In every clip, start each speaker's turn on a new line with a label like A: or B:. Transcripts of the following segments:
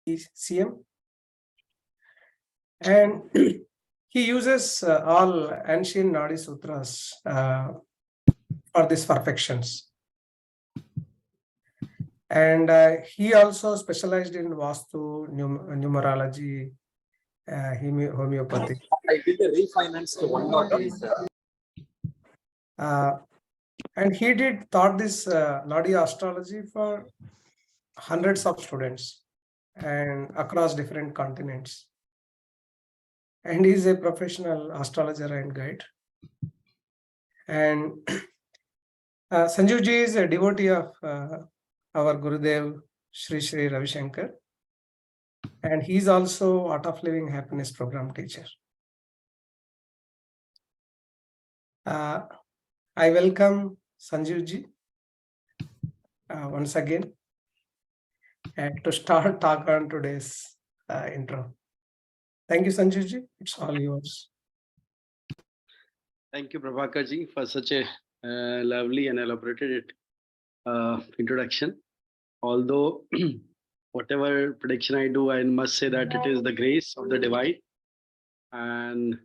A: cm, and he uses all ancient Nadi sutras for these perfections. And he also specialized in Vastu, numerology, homeopathy.
B: I did a refinance to 1.8.
A: And he taught this Nadi astrology for hundreds of students and across different continents. And he's a professional astrologer and guide. And Sanjeev ji is a devotee of our Gurudev Sri Sri Ravi Shankar. And he's also Art of Living Happiness program teacher. I welcome Sanjeev ji once again and to start talk on today's intro. Thank you, Sanjeev ji. It's all yours.
C: Thank you, Prabhakar ji, for such a lovely and elaborated introduction. Although whatever prediction I do, I must say that it is the grace of the divine, and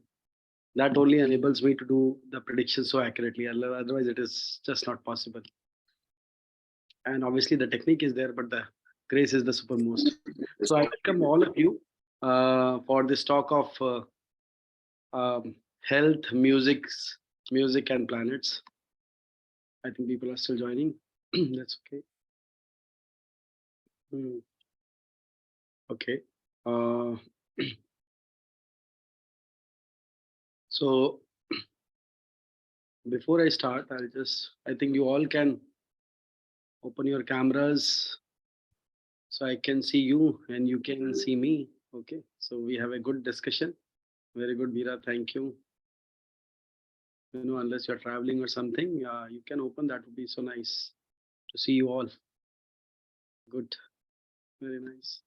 C: that only enables me to do the prediction so accurately. Otherwise, it is just not possible. And obviously, the technique is there, but the grace is the supermost. So I welcome all of you for this talk of health, music and planets. I think people are still joining. That's okay. Okay. So before I start, I think you all can open your cameras so I can see you and you can see me. Okay. So we have a good discussion. Very good, Veera. Thank you. You know, unless you're traveling or something, you can open. That would be so nice to see you all. Good. Very nice.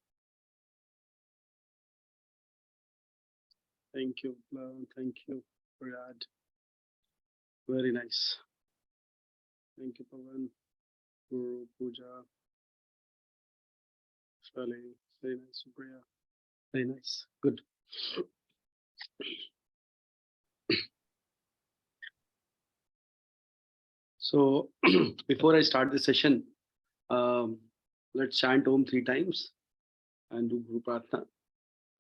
C: Thank you. Thank you, Riyad. Very nice. Thank you, Pavan. Guru, Pooja. Shali. Very nice, Supriya. Very nice. Good. So before I start the session, let's chant Om 3 times and do Guru Pratna.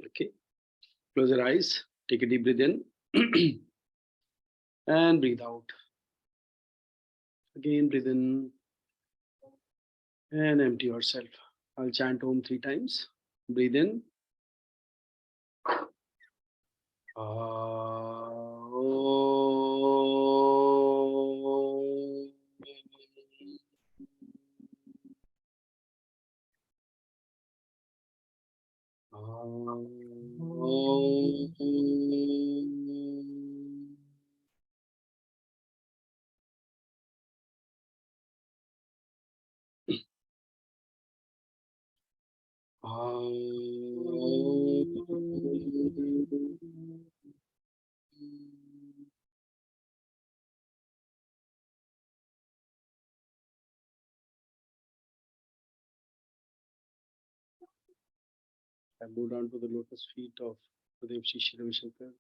C: Okay. Close your eyes. Take a deep breath in and breathe out. Again, breathe in and empty yourself. I'll chant Om 3 times. Breathe in. I bow down to the lotus feet of Gurudev Sri Sri Ravi Shankar.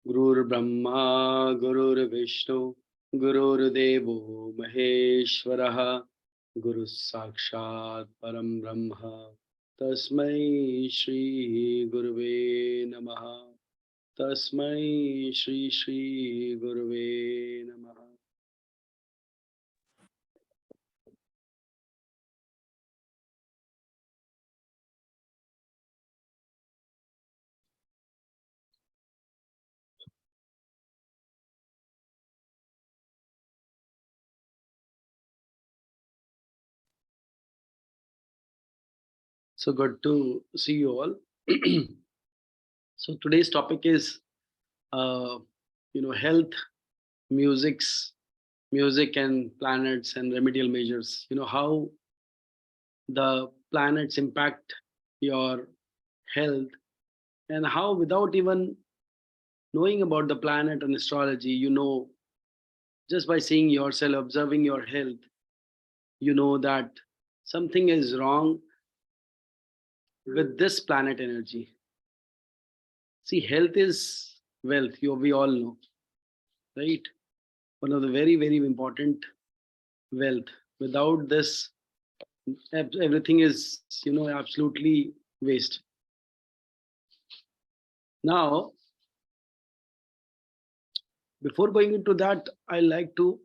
C: Gurur Brahma, Gurur Vishnu, Gurur Devo Maheshwaraha, Guru Sakshat Param Brahma, Tasmai Shri Guruve Namaha, Tasmai Shri Shri Guruve Namaha. So good to see you all. So today's topic is, health, music and planets and remedial measures. You know, how the planets impact your health, and how without even knowing about the planet and astrology, you know, just by seeing yourself, observing your health, you know that something is wrong with this planet energy. See, health is wealth, we all know, right? One of the very, very important wealth. Without this, everything is, absolutely waste. Now, before going into that, I like to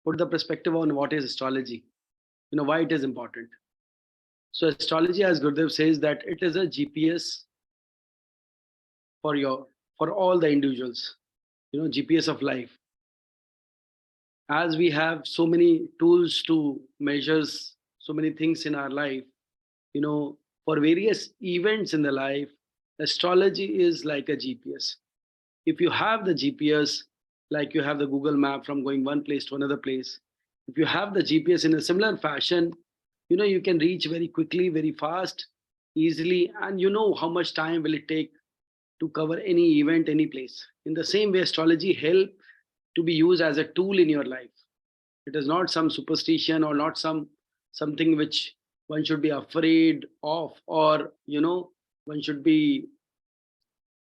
C: put the perspective on what is astrology, why it is important. So astrology, as Gurudev says, that it is a GPS for all the individuals, GPS of life. As we have so many tools to measure so many things in our life, for various events in the life, astrology is like a GPS. If you have the GPS, like you have the Google map from going one place to another place, if you have the GPS in a similar fashion, you can reach very quickly, very fast, easily, and you know how much time will it take to cover any event, any place. In the same way, astrology help to be used as a tool in your life. It is not some superstition or not something which one should be afraid of, or one should be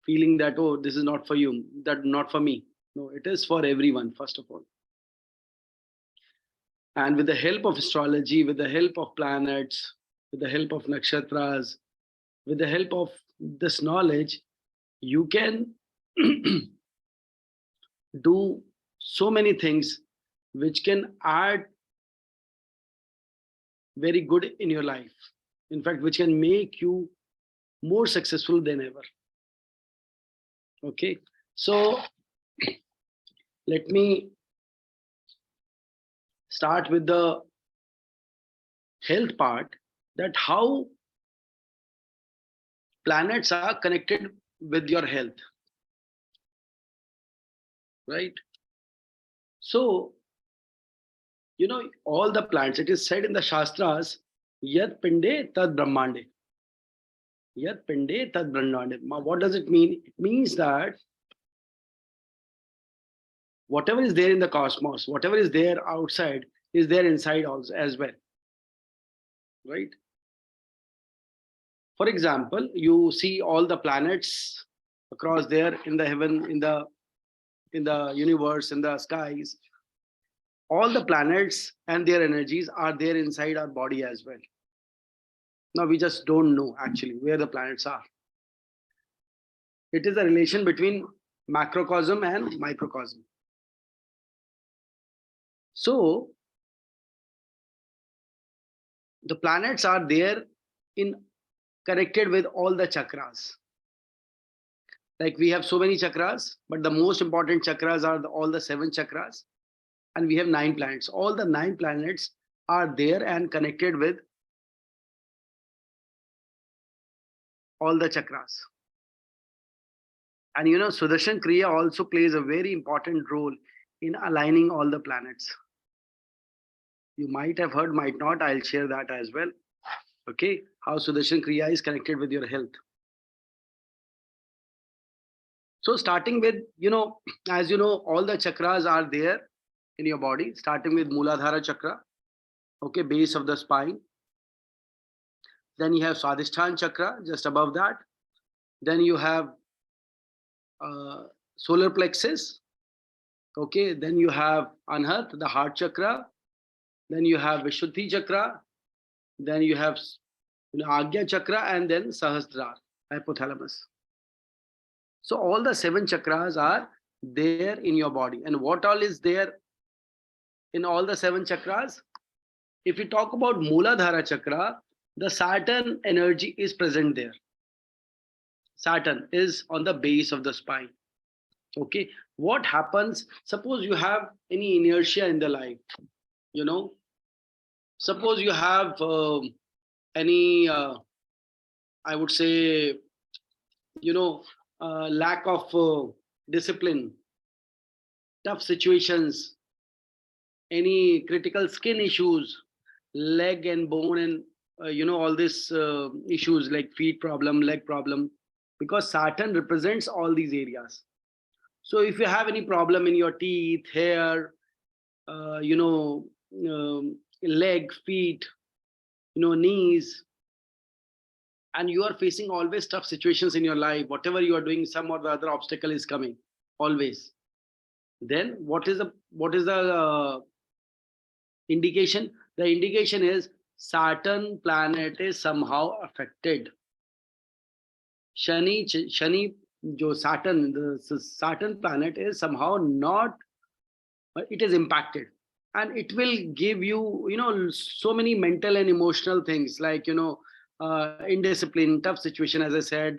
C: feeling that, oh, this is not for you, that not for me. No, it is for everyone, first of all. And with the help of astrology, with the help of planets, with the help of nakshatras, with the help of this knowledge, you can do so many things which can add very good in your life. In fact, which can make you more successful than ever. Okay, so let me start with the health part, that how planets are connected with your health, right? So, all the planets, it is said in the Shastras, Yat Pinde Tad Brahmande. Yat Pinde Tad Brahmande. What does it mean? It means that whatever is there in the cosmos, whatever is there outside, is there inside also as well, right? For example, you see all the planets across there in the heaven, in the universe, in the skies. All the planets and their energies are there inside our body as well. Now we just don't know actually where the planets are. It is a relation between macrocosm and microcosm. So the planets are there in connected with all the chakras. Like we have so many chakras, but the most important chakras are all the 7 chakras, and we have 9 planets. All the 9 planets are there and connected with all the chakras. And Sudarshan Kriya also plays a very important role in aligning all the planets. You might have heard, might not, I'll share that as well. Okay, how Sudarshan Kriya is connected with your health. So starting with, as you know, all the chakras are there in your body, starting with Mooladhara chakra, okay, base of the spine. Then you have Swadhisthana chakra, just above that. Then you have solar plexus, okay. Then you have Anhat, the heart chakra. Then you have Vishuddhi chakra. Then you have Agya chakra, and then Sahasrara, hypothalamus. So all the 7 chakras are there in your body. And what all is there in all the 7 chakras? If we talk about Mooladhara chakra, the Saturn energy is present there. Saturn is on the base of the spine. Okay, what happens? Suppose you have any inertia in the life, suppose you have any, I would say, lack of discipline, tough situations, any critical skin issues, leg and bone, and all these issues like feet problem, leg problem, because Saturn represents all these areas. So if you have any problem in your teeth, hair, leg, feet, knees, and you are facing always tough situations in your life, whatever you are doing, some or the other obstacle is coming always. Then what is the indication? The indication is Saturn planet is somehow affected. Shani, the Saturn planet is somehow not, it is impacted, and it will give you, so many mental and emotional things like, indiscipline, tough situation, as I said,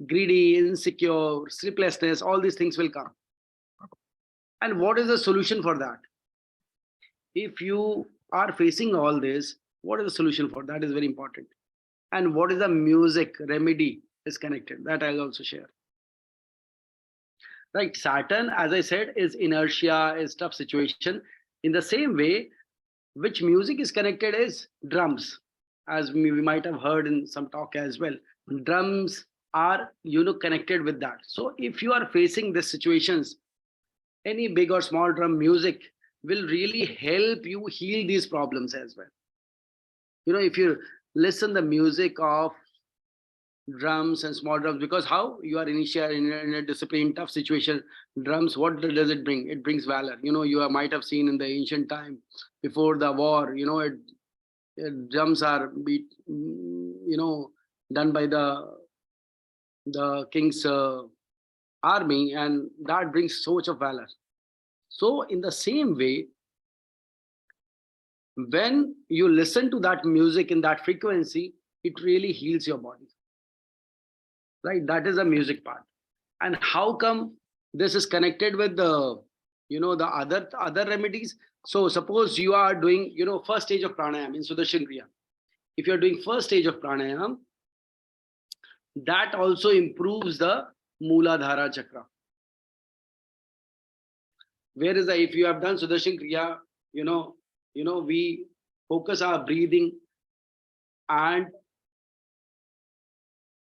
C: greedy, insecure, sleeplessness, all these things will come. And what is the solution for that? If you are facing all this, what is the solution for that is very important. And what is the music remedy is connected, that I'll also share. Right, Saturn, as I said, is inertia, is tough situation. In the same way, which music is connected is drums, as we might have heard in some talk as well. Drums are, connected with that. So if you are facing these situations, any big or small drum music will really help you heal these problems as well. If you listen the music of drums and small drums, because how you are in a discipline, tough situation, drums, what does it bring? It brings valor. You might have seen in the ancient time before the war, drums are beat, done by the king's army, and that brings so much of valor. So in the same way, when you listen to that music in that frequency, it really heals your body. Right, that is the music part. And how come this is connected with the the other remedies? So suppose you are doing first stage of pranayam in Sudarshan Kriya. If you are doing first stage of pranayam, that also improves the Mooladhara chakra. Where is the, if you have done Sudarshan Kriya, we focus our breathing, and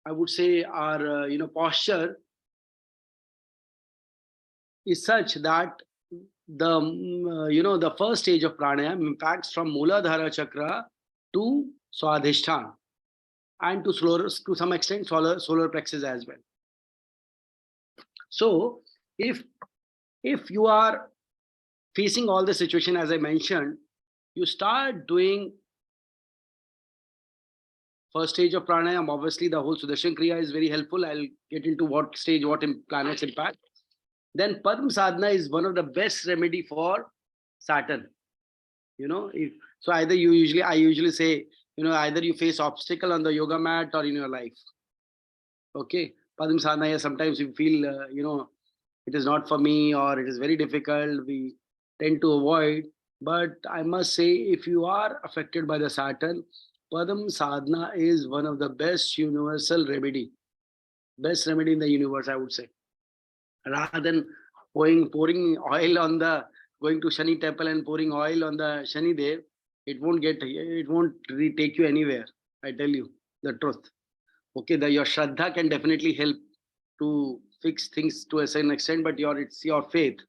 C: I would say our posture is such that the the first stage of pranayam impacts from Mooladhara chakra to Swadhisthana, and to some extent solar plexus as well. So if you are facing all the situation as I mentioned, you start doing first stage of pranayam. Obviously, the whole Sudarshan Kriya is very helpful. I'll get into what stage, what planets impact. Then Padma Sadhana is one of the best remedy for Saturn. So either I usually say, either you face obstacle on the yoga mat or in your life. Okay, Padma Sadhana, sometimes you feel, it is not for me, or it is very difficult. We tend to avoid. But I must say, if you are affected by the Saturn, Padma Sadhana is one of the best universal remedy. Best remedy in the universe, I would say. Rather than pouring oil on going to Shani temple and pouring oil on the Shani Dev, it won't really take you anywhere. I tell you the truth. Okay, your Shraddha can definitely help to fix things to a certain extent, but it's your faith.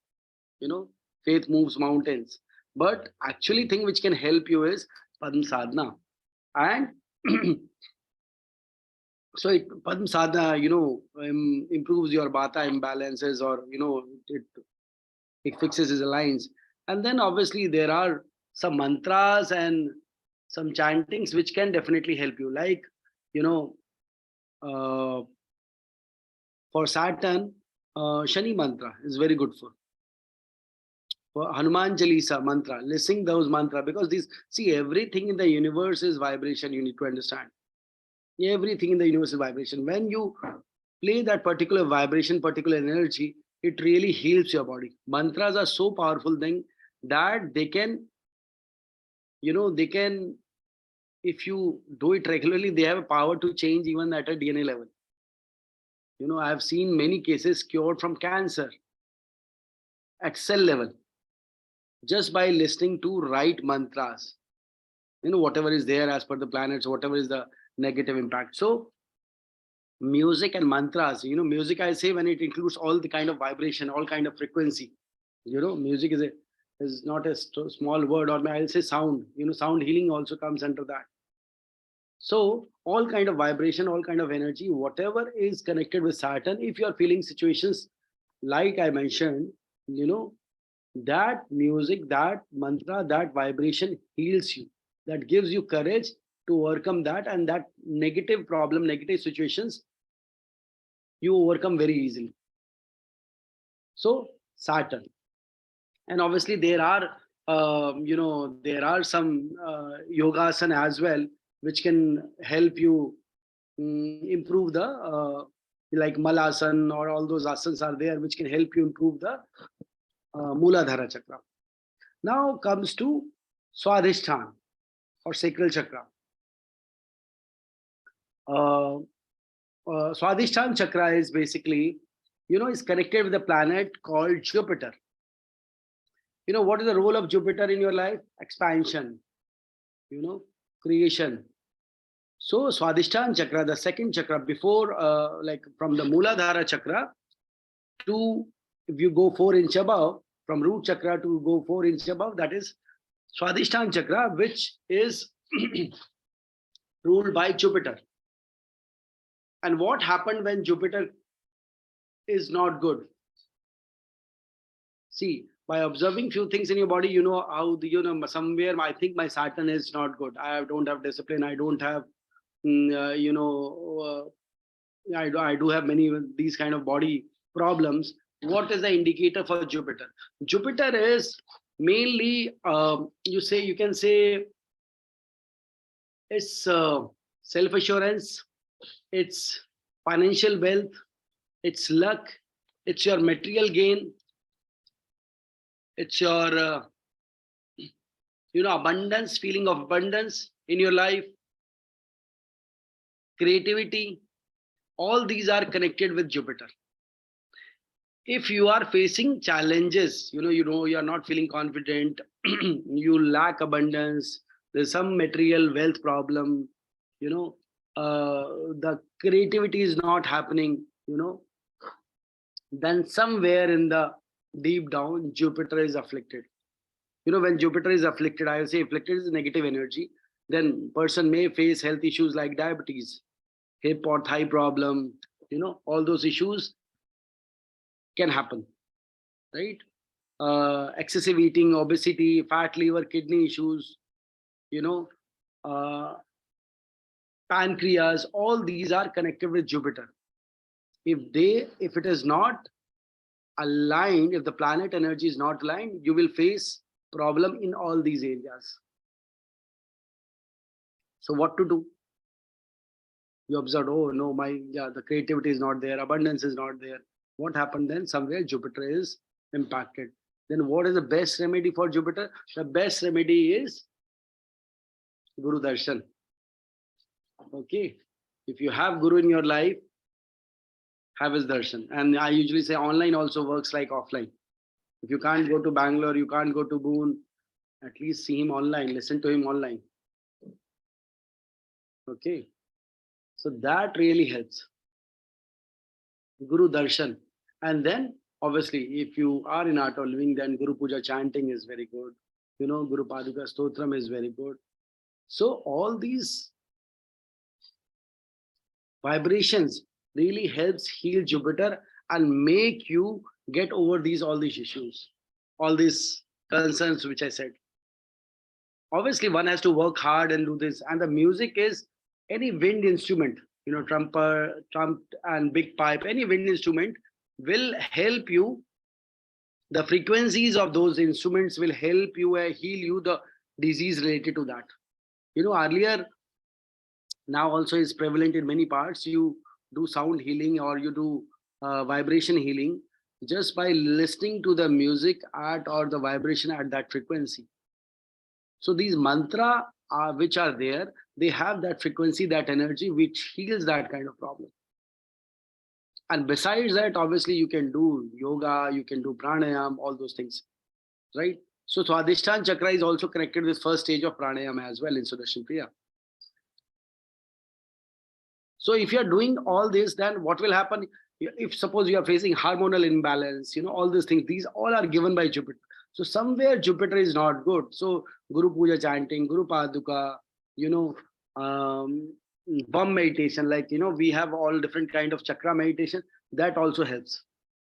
C: Faith moves mountains. But actually, thing which can help you is Padma Sadhana. And so Padma Sadhana, improves your Bata imbalances, or it fixes his lines. And then obviously there are some mantras and some chantings which can definitely help you. Like, for Saturn, Shani mantra is very good for Hanuman Chalisa mantra. Listening those mantra, because everything in the universe is vibration. You need to understand. Everything in the universe is vibration. When you play that particular vibration, particular energy, it really heals your body. Mantras are so powerful thing that they can, if you do it regularly, they have a power to change even at a DNA level. I have seen many cases cured from cancer at cell level, just by listening to right mantras. Whatever is there as per the planets, whatever is the negative impact. So music and mantras, music, I say, when it includes all the kind of vibration, all kind of frequency. Music is not a small word, or I'll say sound. Sound healing also comes under that. So all kind of vibration, all kind of energy, whatever is connected with Saturn, if you are feeling situations like I mentioned, that music, that mantra, that vibration heals you, that gives you courage to overcome that, and that negative problem, negative situations, you overcome very easily. So Saturn. And obviously there are there are some yogasana as well, which can help you improve the like malasan, or all those asanas are there which can help you improve the Muladhara chakra. Now comes to Swadhisthana or sacral chakra. Swadhisthana chakra is basically, is connected with a planet called Jupiter. What is the role of Jupiter in your life? Expansion, creation. So Swadhisthana chakra, the second chakra before, like from the Muladhara chakra to, if you go 4 inch above, from root chakra to go 4 inch above, that is Swadhisthana chakra, which is ruled by Jupiter. And what happened when Jupiter is not good? See, by observing few things in your body, you know how somewhere I think my Saturn is not good. I don't have discipline. I don't have, I do have many these kind of body problems. What is the indicator for Jupiter? Jupiter is mainly, you can say, it's self-assurance, it's financial wealth, it's luck, it's your material gain, it's your abundance, feeling of abundance in your life, creativity. All these are connected with Jupiter. If you are facing challenges, you are not feeling confident, you lack abundance, there's some material wealth problem, the creativity is not happening, then somewhere in the deep down, Jupiter is afflicted. When Jupiter is afflicted, I will say afflicted is negative energy, then person may face health issues like diabetes, hip or thigh problem, all those issues can happen, right? Excessive eating, obesity, fat liver, kidney issues, pancreas, all these are connected with Jupiter. If it is not aligned, if the planet energy is not aligned, you will face problem in all these areas. So what to do? You observe, oh no, the creativity is not there, abundance is not there. What happened then? Somewhere Jupiter is impacted. Then what is the best remedy for Jupiter? The best remedy is Guru Darshan. Okay. If you have Guru in your life, have his darshan. And I usually say online also works like offline. If you can't go to Bangalore, you can't go to Boone, at least see him online, listen to him online. Okay. So that really helps. Guru darshan. And then obviously if you are in art of living, then Guru Puja chanting is very good. Guru Paduka Stotram is very good. So all these vibrations really helps heal Jupiter and make you get over all these issues, all these concerns which I said. Obviously one has to work hard and do this, and the music is any wind instrument, trumpet and big pipe, any wind instrument will help you. The frequencies of those instruments will help you heal you the disease related to that. Earlier, now also is prevalent in many parts, you do sound healing or you do vibration healing just by listening to the music at or the vibration at that frequency. So these mantra which are there, they have that frequency, that energy which heals that kind of problem. And besides that, obviously you can do yoga, you can do pranayam, all those things, right? So Swadhisthana chakra is also connected with first stage of pranayam as well in Sudarshan Kriya. So if you are doing all this, then what will happen? If suppose you are facing hormonal imbalance, all these things, these all are given by Jupiter. So somewhere Jupiter is not good. So Guru Puja chanting, Guru Paduka, Bum meditation, like, we have all different kind of chakra meditation. That also helps.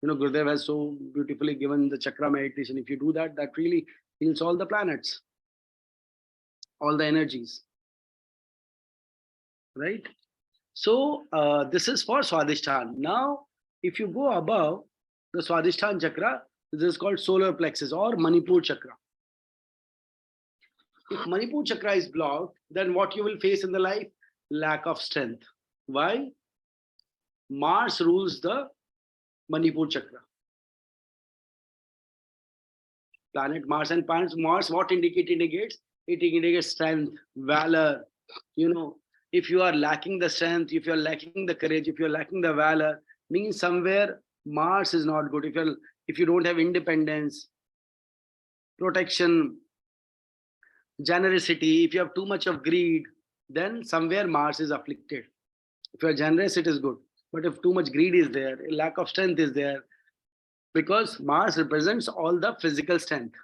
C: Gurudev has so beautifully given the chakra meditation. If you do that, that really heals all the planets, all the energies, right? So this is for Swadhisthana. Now, if you go above the Swadhisthana chakra, this is called solar plexus or Manipur chakra. If Manipur chakra is blocked, then what you will face in the life? Lack of strength. Why? Mars rules the Manipur chakra. Planet Mars, and planet Mars, what indicates? It indicates strength, valor. If you are lacking the strength, if you are lacking the courage, if you are lacking the valor, means somewhere Mars is not good. If you don't have independence, protection, generosity, if you have too much of greed, then somewhere Mars is afflicted. If you are generous, it is good. But if too much greed is there, lack of strength is there, because Mars represents all the physical strength.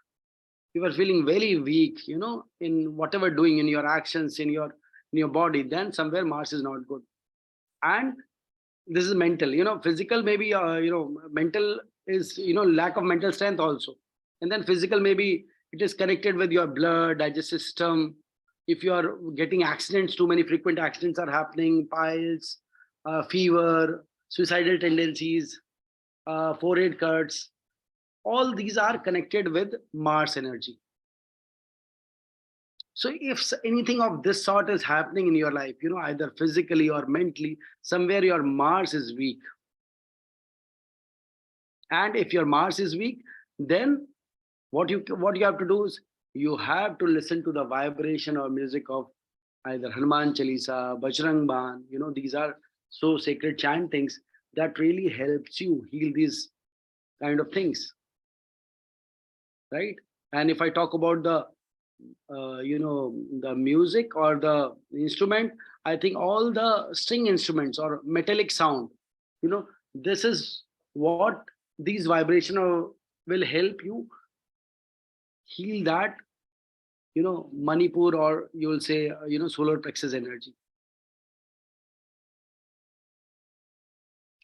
C: You are feeling very weak, in whatever doing, in your actions, in your body, then somewhere Mars is not good. And this is mental, physical maybe, mental is, lack of mental strength also. And then physical, maybe it is connected with your blood, digestive system. If you are getting accidents, too many frequent accidents are happening, piles, fever, suicidal tendencies, forehead cuts, all these are connected with Mars energy. So if anything of this sort is happening in your life, either physically or mentally, somewhere your Mars is weak. And if your Mars is weak, then what you have to do is you have to listen to the vibration or music of either Hanuman Chalisa, Bajrang Ban. These are so sacred chantings that really helps you heal these kind of things, right? And if I talk about the the music or the instrument, I think all the string instruments or metallic sound, this is what these vibrational will help you heal that, Manipur, or you will say, solar plexus energy.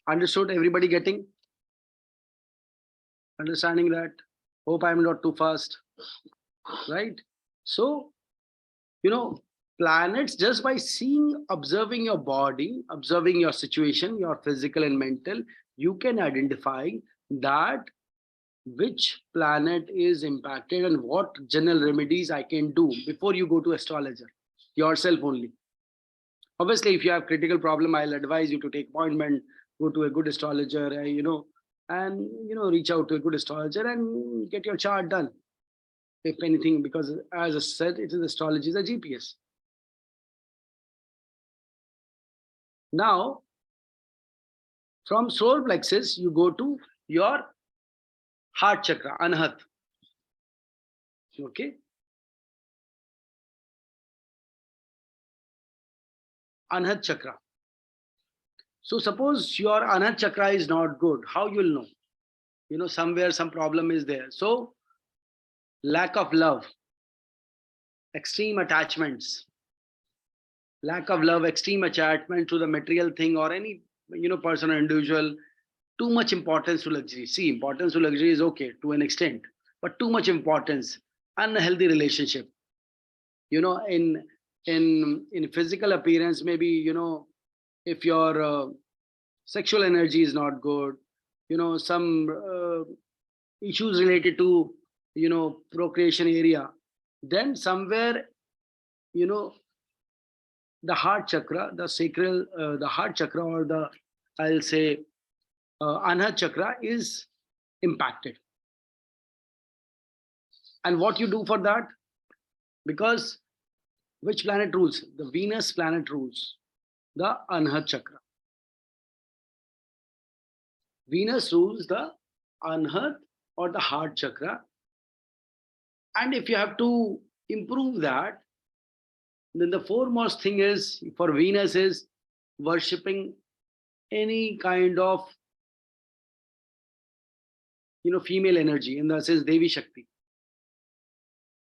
C: Understood? Everybody getting? Understanding that? Hope I'm not too fast, right? So, planets, just by seeing, observing your body, observing your situation, your physical and mental, you can identify that which planet is impacted and what general remedies I can do before you go to astrologer, yourself only. Obviously, if you have critical problem, I'll advise you to take appointment, go to a good astrologer, and reach out to a good astrologer and get your chart done. If anything, because as I said, it is astrology is a GPS. Now, from solar plexus, you go to your heart chakra, Anhat. Okay. Anhat chakra. So suppose your Anhat chakra is not good, how you will know? Somewhere some problem is there. So lack of love, extreme attachments, lack of love, extreme attachment to the material thing or any, person or individual, too much importance to luxury. See, importance to luxury is okay to an extent, but too much importance, unhealthy relationship. In physical appearance, maybe, if your sexual energy is not good, some issues related to, procreation area, then somewhere, the heart chakra, the sacral, the heart chakra, or the, I'll say, Anhat chakra is impacted. And what you do for that? Because which planet rules? The Venus planet rules the Anhat chakra. Venus rules the Anhat or the heart chakra. And if you have to improve that, then the foremost thing is for Venus is worshipping any kind of, female energy, in the sense Devi Shakti.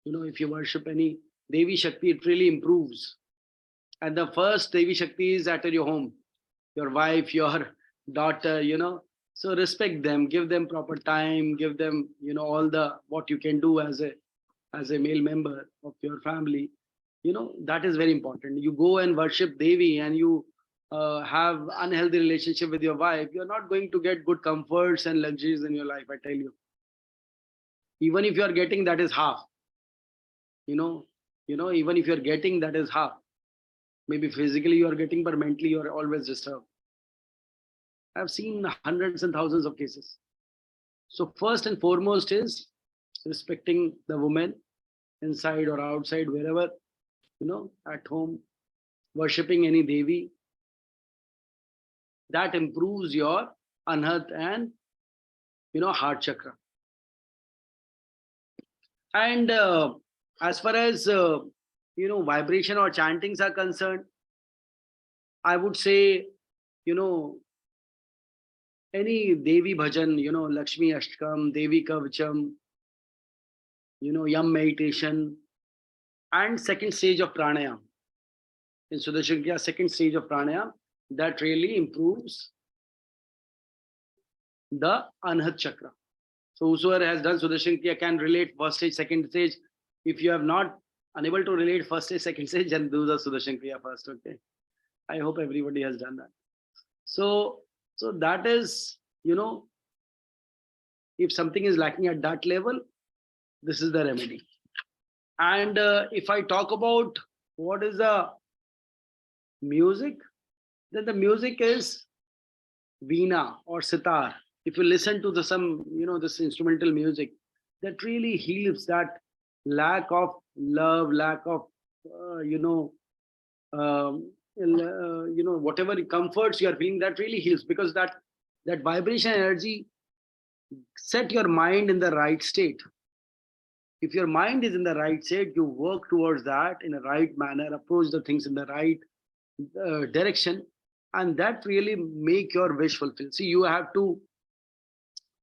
C: If you worship any Devi Shakti, it really improves. And the first Devi Shakti is at your home, your wife, your daughter, So respect them, give them proper time, give them, all the what you can do as a male member of your family. That is very important. You go and worship Devi and you have unhealthy relationship with your wife, you're not going to get good comforts and luxuries in your life, I tell you. Even if you are getting, that is half. Even if you're getting, that is half. Maybe physically you are getting, but mentally you are always disturbed. I've seen hundreds and thousands of cases. So first and foremost is respecting the woman inside or outside, wherever, at home, worshipping any Devi. That improves your anhat and, heart chakra. And as far as, vibration or chantings are concerned, I would say, any Devi bhajan, Lakshmi Ashtakam, Devi Kavacham, Yam meditation, and second stage of pranayam. In Sudarshan Kriya, second stage of pranayam, that really improves the anhat chakra. So whosoever has done Sudarshan Kriya can relate first stage, second stage. If you have not unable to relate first stage, second stage, then do the Sudarshan Kriya first. Okay. I hope everybody has done that. So that is, if something is lacking at that level, this is the remedy. And if I talk about what is the music, then the music is veena or sitar. If you listen to this instrumental music, that really heals that lack of love, lack of whatever comforts you are feeling, that really heals, because that vibration energy set your mind in the right state. If your mind is in the right state, you work towards that in a right manner, approach the things in the right direction, and that really make your wish fulfill. See, you have to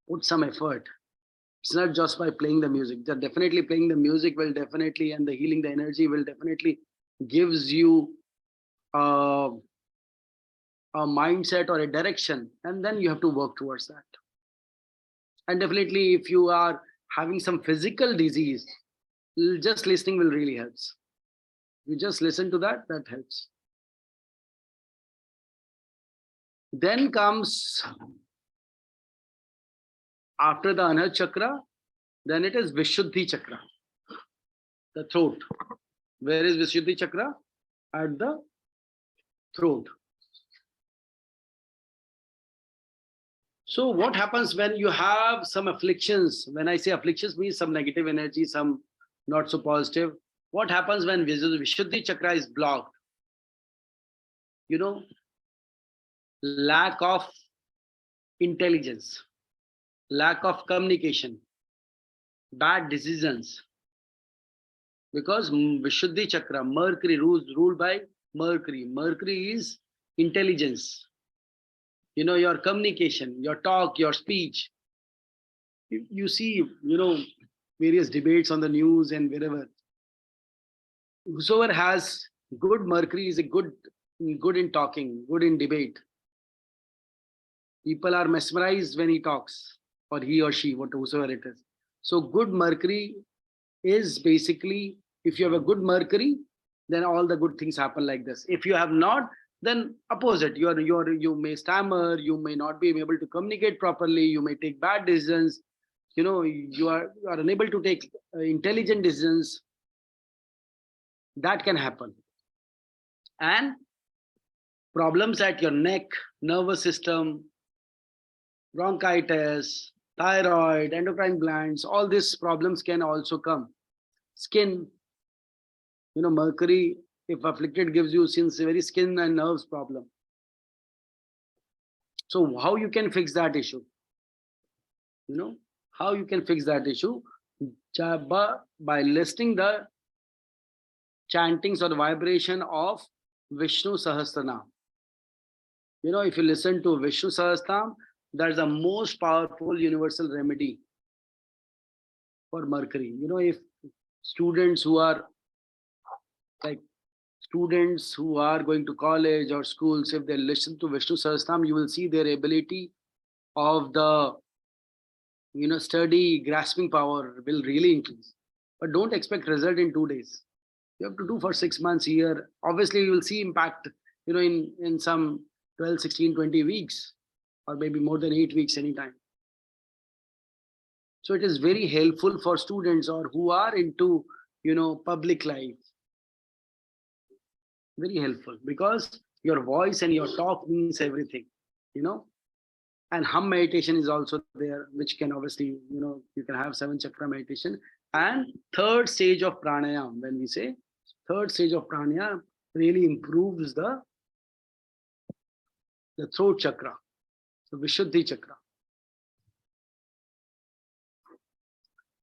C: put some effort. It's not just by playing the music. Definitely playing the music will definitely, and the healing, the energy will definitely gives you a mindset or a direction, and then you have to work towards that. And definitely, if you are having some physical disease, just listening will really helps. You just listen to that helps. Then comes, after the anhat chakra, then it is Vishuddhi chakra, the throat. Where is Vishuddhi chakra? At the throat. So what happens when you have some afflictions? When I say afflictions, means some negative energy, some not so positive. What happens when Vishuddhi chakra is blocked? Lack of intelligence, lack of communication, bad decisions. Because Vishuddhi chakra, Mercury, ruled by Mercury. Mercury is intelligence. Your communication, your talk, your speech. You see, various debates on the news and wherever. Whosoever has good Mercury is a good in talking, good in debate. People are mesmerized when he talks, or he or she, whosoever it is. So good Mercury is basically, if you have a good Mercury, then all the good things happen like this. If you have not, then opposite. You may stammer, you may not be able to communicate properly, you may take bad decisions, you are unable to take intelligent decisions. That can happen. And problems at your neck, nervous system, bronchitis, thyroid, endocrine glands, all these problems can also come. Skin, Mercury, if afflicted, gives you very skin and nerves problem. So how you can fix that issue? How you can fix that issue? By listening the chantings or the vibration of Vishnu Sahasranam. If you listen to Vishnu Sahasranam, that's the most powerful universal remedy for Mercury. If students who are students who are going to college or schools, if they listen to Vishnu Sahasranam, you will see their ability of the study grasping power will really increase. But don't expect result in 2 days. You have to do for 6 months, year. Obviously, you will see impact, in some 12, 16, 20 weeks, or maybe more than 8 weeks anytime. So it is very helpful for students or who are into, public life. Very helpful because your voice and your talk means everything, and hum meditation is also there, which can obviously, you can have 7 chakra meditation. And third stage of pranayam, when we say third stage of pranayam, really improves the throat chakra, so Vishuddhi chakra.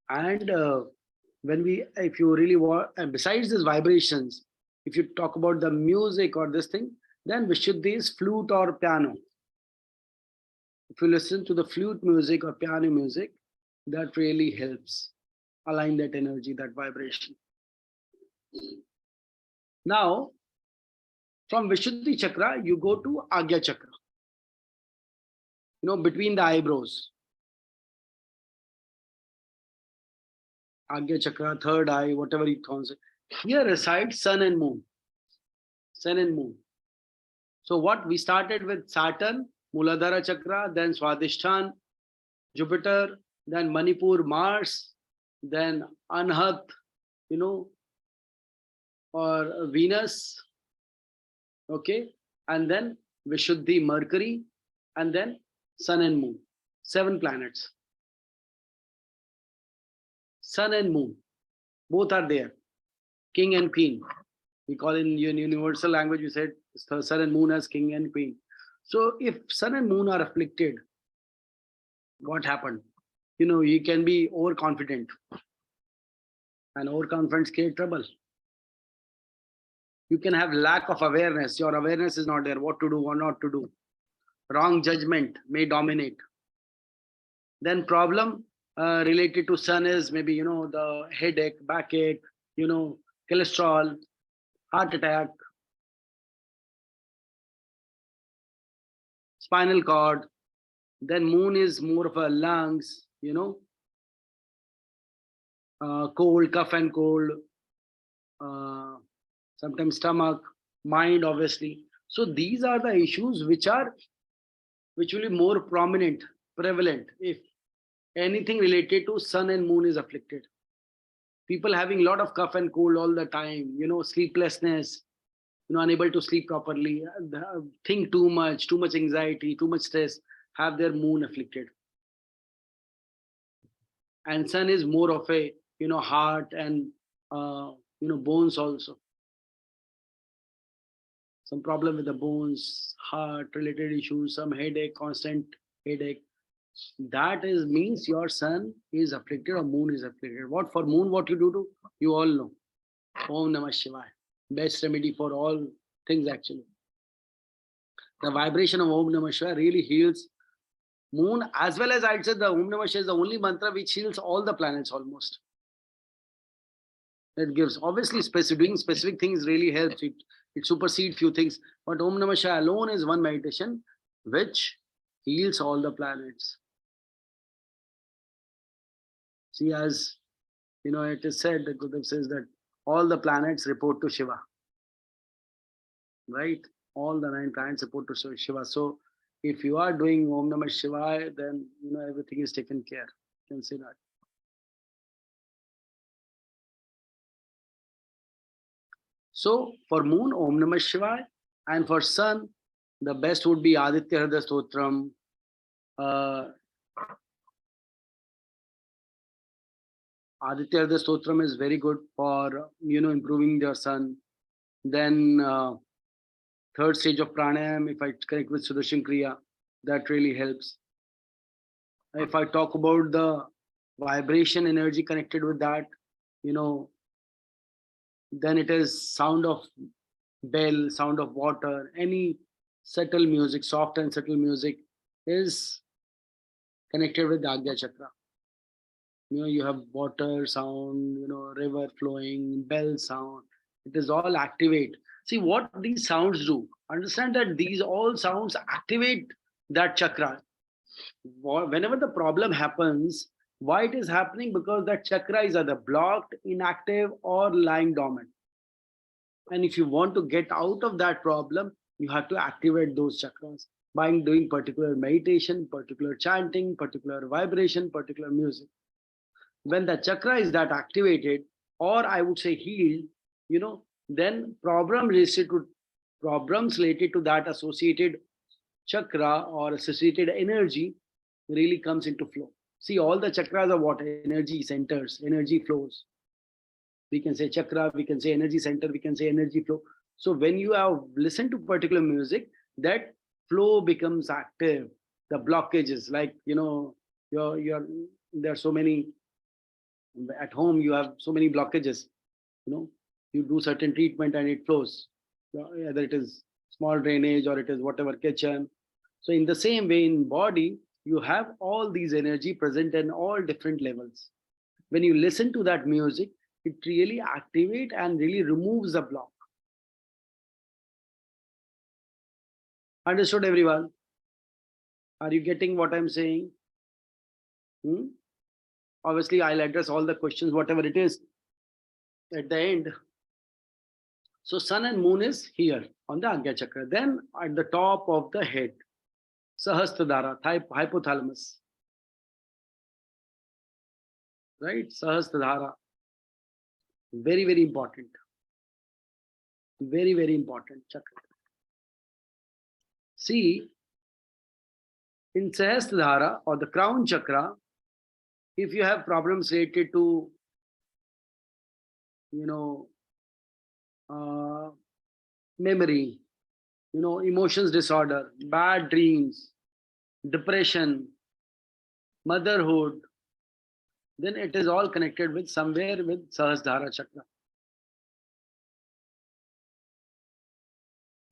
C: And if you really want, and besides these vibrations, if you talk about the music or this thing, then Vishuddhi is flute or piano. If you listen to the flute music or piano music, that really helps align that energy, that vibration. Now, from Vishuddhi chakra, you go to Agya chakra, between the eyebrows. Agya chakra, third eye, whatever you call it. Here resides sun and moon. Sun and moon. So what we started with Saturn, Muladhara chakra, then Swadhisthana, Jupiter, then Manipur, Mars, then Anhat, or Venus, okay, and then Vishuddhi, Mercury, and then Sun and Moon. 7 planets. Sun and Moon, both are there. King and Queen. We call in universal language, we said Sun and Moon as King and Queen. So if Sun and Moon are afflicted, what happened? You can be overconfident. And overconfidence creates trouble. You can have lack of awareness. Your awareness is not there, what to do, what not to do. Wrong judgment may dominate. Then problem related to sun is maybe, the headache, backache, cholesterol, heart attack, spinal cord. Then moon is more of a lungs, cold, cough and cold, sometimes stomach, mind, obviously. So these are the issues which will be more prominent, prevalent if anything related to sun and moon is afflicted. People having a lot of cough and cold all the time, sleeplessness, unable to sleep properly, think too much anxiety, too much stress, have their moon afflicted. And sun is more of a, heart and, bones also. Some problem with the bones, heart related issues, some headache, constant headache. That means your sun is afflicted or moon is afflicted. What for moon, what you do? You all know. Om Namah Shivaya. Best remedy for all things actually. The vibration of Om Namah Shivaya really heals moon, as well as I'd say the Om Namah Shivaya is the only mantra which heals all the planets almost. It gives, obviously doing specific things really helps. It supersedes few things. But Om Namah Shivaya alone is one meditation which heals all the planets. See, as it is said, the Gurudev says that all the planets report to Shiva. Right? All the 9 planets report to Shiva. So if you are doing Om Namah Shivaya, then everything is taken care. You can say that. So for moon, Om Namah Shivaya, and for sun, the best would be Aditya Hridaya Stotram. Aditya Hridaya Stotram is very good for improving your sun. Then third stage of pranayam, if I connect with Sudarshan Kriya, that really helps. If I talk about the vibration energy connected with that, then it is sound of bell, sound of water, any subtle music, soft and subtle music is connected with the Agya chakra. You have water sound, river flowing, bell sound. It is all activate. See what these sounds do. Understand that these all sounds activate that chakra. Whenever the problem happens, why it is happening? Because that chakra is either blocked, inactive, or lying dormant. And if you want to get out of that problem, you have to activate those chakras by doing particular meditation, particular chanting, particular vibration, particular music. When the chakra is that activated, or I would say healed, then problems related to that associated chakra or associated energy really comes into flow. See, all the chakras are what? Energy centers, energy flows. We can say chakra, we can say energy center, we can say energy flow. So when you have listened to particular music, that flow becomes active. The blockages, like there are so many at home. You have so many blockages. You do certain treatment and it flows. Whether it is small drainage or it is whatever kitchen. So in the same way, in body, you have all these energy present in all different levels. When you listen to that music, it really activates and really removes the block. Understood, everyone? Are you getting what I'm saying? Obviously, I'll address all the questions, whatever it is, at the end. So sun and moon is here on the Agya Chakra. Then at the top of the head, Sahasradhara, hypothalamus. Right? Sahasradhara. Very, very important. Very, very important chakra. See, in Sahasradhara or the crown chakra, if you have problems related to, memory, emotions disorder, bad dreams, depression, motherhood, then it is all connected with somewhere with Sahasradhara chakra.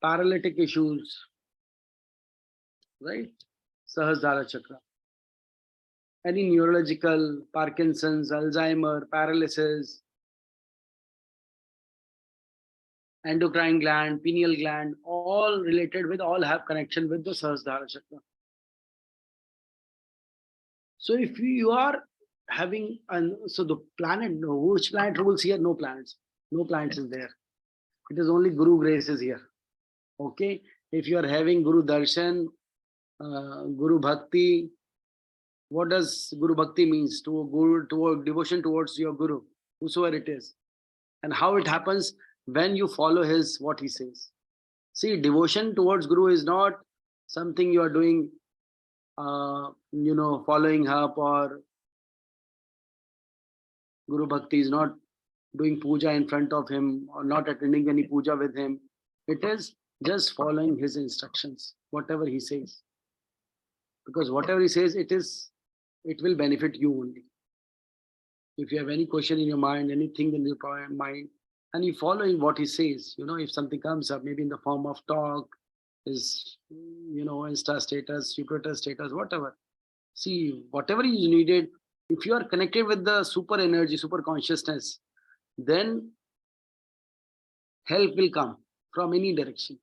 C: Paralytic issues, right? Sahasradhara chakra. Any neurological, Parkinson's, Alzheimer, paralysis, endocrine gland, pineal gland, all related with, all have connection with the Sahasradhara chakra. So if you are having, so the planet, which planet rules here? No planets. No planets is there. It is only Guru grace is here. Okay. If you are having Guru Darshan, Guru Bhakti, what does Guru Bhakti means? Toward devotion towards your Guru, whosoever it is. And how it happens? When you follow what he says. See, devotion towards Guru is not something you are doing, following up, or Guru Bhakti is not doing puja in front of him or not attending any puja with him. It is just following his instructions, whatever he says. Because whatever he says, it will benefit you only. If you have any question in your mind, anything in your mind, and you follow what he says, if something comes up, maybe in the form of talk, his, Insta status, Twitter status, whatever. See, whatever is needed, if you are connected with the super energy, super consciousness, then help will come from any direction.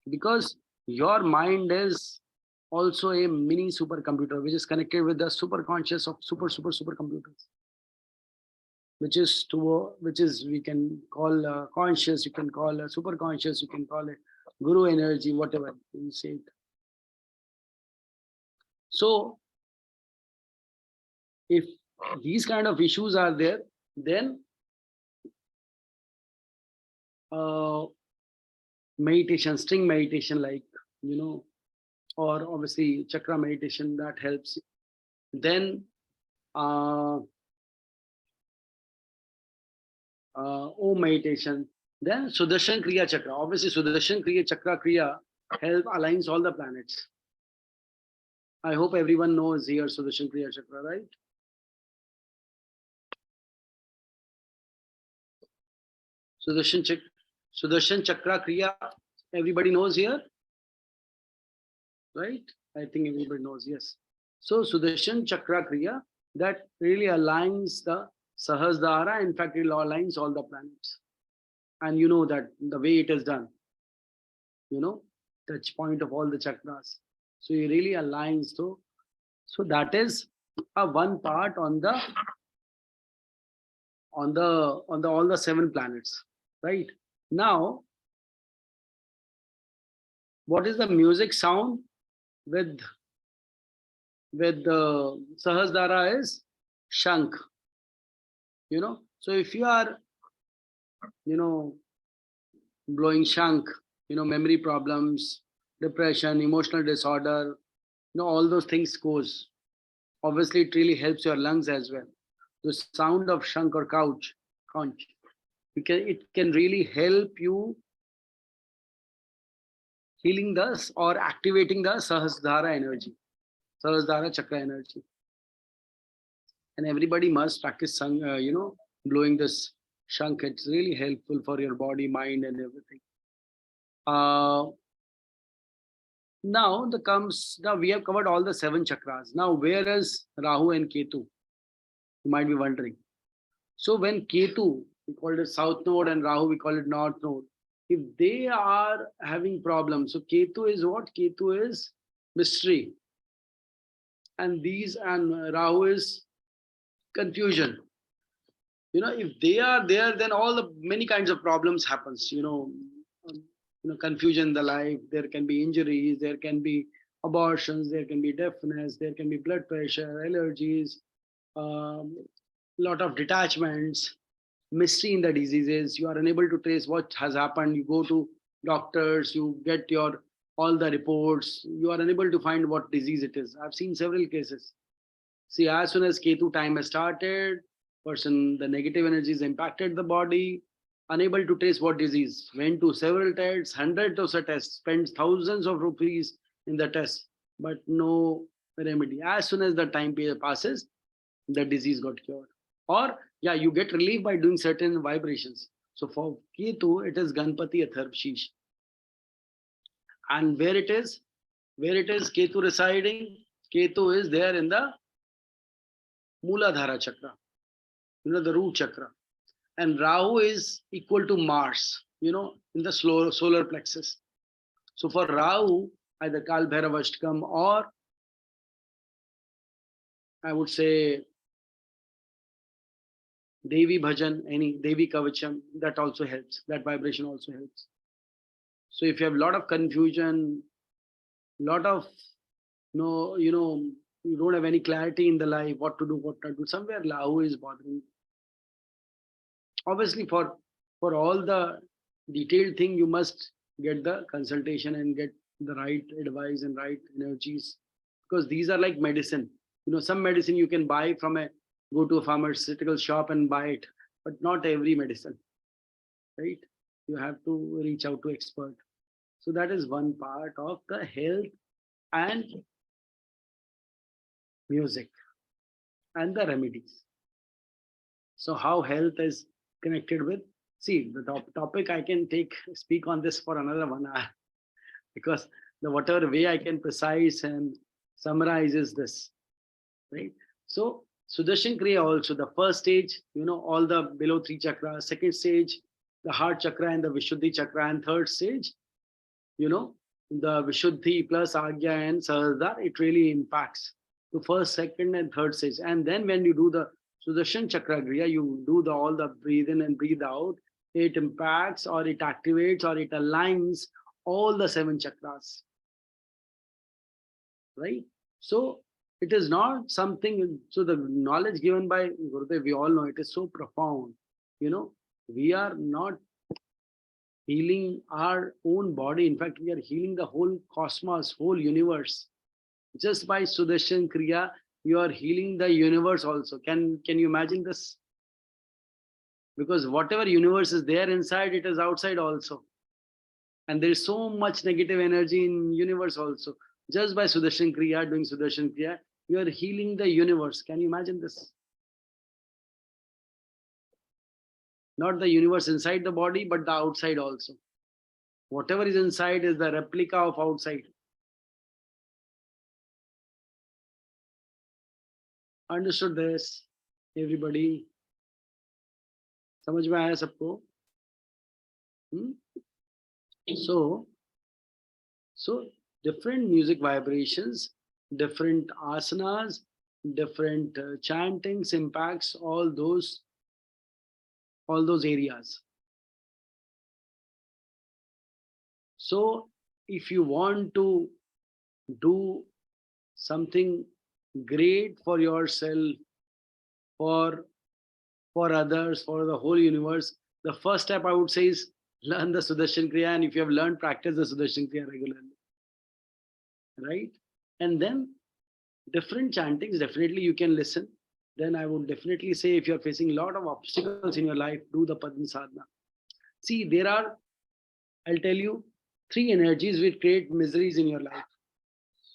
C: Because your mind is also a mini supercomputer, which is connected with the super conscious of super computers. Which is we can call conscious, you can call super conscious, you can call it Guru energy, whatever you say it. So if these kind of issues are there, then meditation, string meditation, like, or obviously chakra meditation, that helps. Then Om meditation. Then Sudarshan Kriya chakra. Obviously, Sudarshan Kriya chakra Kriya aligns all the planets. I hope everyone knows here Sudarshan Kriya chakra, right? Sudarshan chakra Kriya, everybody knows here, right? I think everybody knows, yes. So Sudarshan chakra Kriya, that really aligns the Sahasradhara. In fact, it aligns all the planets. and you know that the way it is done, touch point of all the chakras. So you really align. So that is a one part on the all the 7 planets, right? Now, what is the music sound with the Sahasrara is Shank. So if you are you know blowing Shank, memory problems, depression, emotional disorder, all those things goes. Obviously, it really helps your lungs as well. The sound of Shank or conch, it can really help you healing the or activating the Sahasrara energy, Sahasrara chakra energy. And everybody must practice blowing this Shank. It's really helpful for your body, mind, and everything. Now we have covered all the 7 chakras. Now, where is Rahu and Ketu? You might be wondering. So when Ketu, we call it South Node, and Rahu, we call it North Node. If they are having problems, so Ketu is what? Ketu is mystery. And Rahu is confusion. If they are there, then all the many kinds of problems happens. Confusion in the life. There can be injuries. There can be abortions. There can be deafness. There can be blood pressure, allergies, lot of detachments, mystery in the diseases. You are unable to trace what has happened. You go to doctors. You get all the reports. You are unable to find what disease it is. I've seen several cases. See, as soon as Ketu time has started, the negative energies impacted the body, unable to trace what disease, went to several tests, hundreds of tests, spent thousands of rupees in the test, but no remedy. As soon as the time period passes, the disease got cured. Or, yeah, you get relief by doing certain vibrations. So for Ketu, it is Ganpati Atharvashish. And where it is Ketu residing? Ketu is there in the Mooladhara chakra, the root chakra. And Rahu is equal to Mars, in the solar plexus. So for Rahu, either Kal Bhairav Ashtakam or I would say Devi Bhajan, any Devi Kavacham, that also helps. That vibration also helps. So if you have a lot of confusion, lot of you don't have any clarity in the life, what to do, what not to do, somewhere Rahu is bothering you. Obviously, for all the detailed thing, you must get the consultation and get the right advice and right energies, because these are like medicine. Some medicine you can buy go to a pharmaceutical shop and buy it, but not every medicine, right? You have to reach out to expert. So that is one part of the health and music and the remedies. So how health is connected with, see, the topic I can speak on this for another 1 hour, because whatever way I can precise and summarize is this, right? So Sudarshan Kriya also, the first stage, all the below 3 chakras, second stage, the heart chakra and the Vishuddhi chakra, and third stage, the Vishuddhi plus Agya and Sahasrara, it really impacts the first, second, and third stage. And then when you do the Sudarshan Chakra Kriya, you do all the breathe in and breathe out, it impacts or it activates or it aligns all the 7 chakras, right? So it is not something, so the knowledge given by Gurudev, we all know it is so profound. We are not healing our own body. In fact, we are healing the whole cosmos, whole universe. Just by Sudarshan Kriya, you are healing the universe also. Can you imagine this? Because whatever universe is there inside, it is outside also. And there is so much negative energy in universe also. Just by Sudarshan Kriya, doing Sudarshan Kriya, you are healing the universe. Can you imagine this? Not the universe inside the body, but the outside also. Whatever is inside is the replica of outside. Understood this, everybody? समझ में आया सबको? Hmm? So different music vibrations, different asanas, different chantings impacts all those areas. So if you want to do something great for yourself, for others, for the whole universe, the first step I would say is learn the Sudarshan Kriya, and if you have learned, practice the Sudarshan Kriya regularly, right? And then different chantings, definitely you can listen. Then I would definitely say, if you're facing a lot of obstacles in your life, do the Padma Sadhana. See, there are, I'll tell you, three energies which create miseries in your life.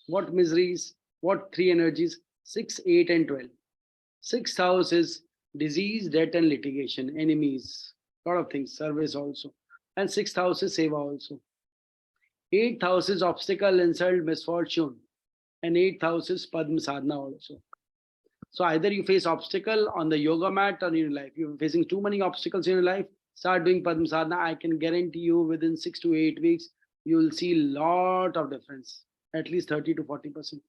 C: What miseries? What three energies? 6, 8, and 12. Sixth house is disease, debt, and litigation, enemies, lot of things, service also. And sixth house is seva also. Eighth house is obstacle, insult, misfortune. And eighth house is Padma Sadhana also. So either you face obstacle on the yoga mat or in your life. You're facing too many obstacles in your life, start doing Padma Sadhana. I can guarantee you within 6 to 8 weeks, you will see a lot of difference, at least 30 to 40%.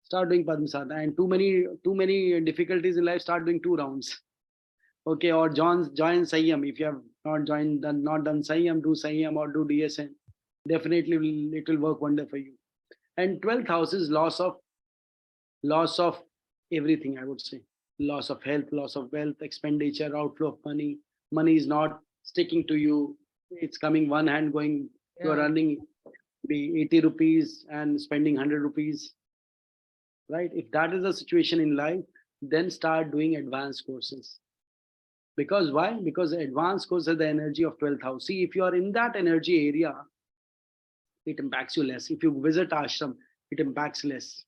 C: Start doing Padma Sadhana, and too many difficulties in life, start doing 2 rounds. Okay, or join Sanyam. If you have not done Sanyam, do Sanyam or do DSN. Definitely it will work wonder for you. And 12th house is loss of everything, I would say. Loss of health, loss of wealth, expenditure, outflow of money. Money is not sticking to you. It's coming one hand going, you are earning the 80 rupees and spending 100 rupees. Right? If that is the situation in life, then start doing advanced courses. Because why? Because advanced course has the energy of 12th house. See, if you are in that energy area, it impacts you less. If you visit ashram, it impacts less.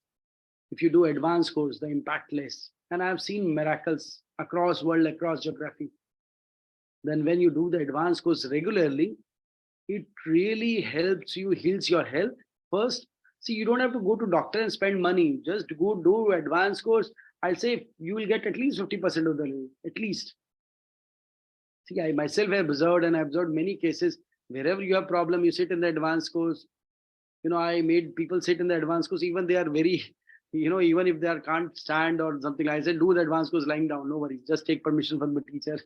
C: If you do advanced course, the impact less. And I have seen miracles across world, across geography. Then when you do the advanced course regularly, it really helps you, heals your health. First, see, you don't have to go to doctor and spend money. Just go do advanced course. I'll say you will get at least 50% of the loan, at least. See, I myself have observed, and I've observed many cases wherever you have problem, you sit in the advanced course. I made people sit in the advanced course, even they are very, even if they are can't stand or something. I said, do the advanced course lying down, no worries. Just take permission from the teacher.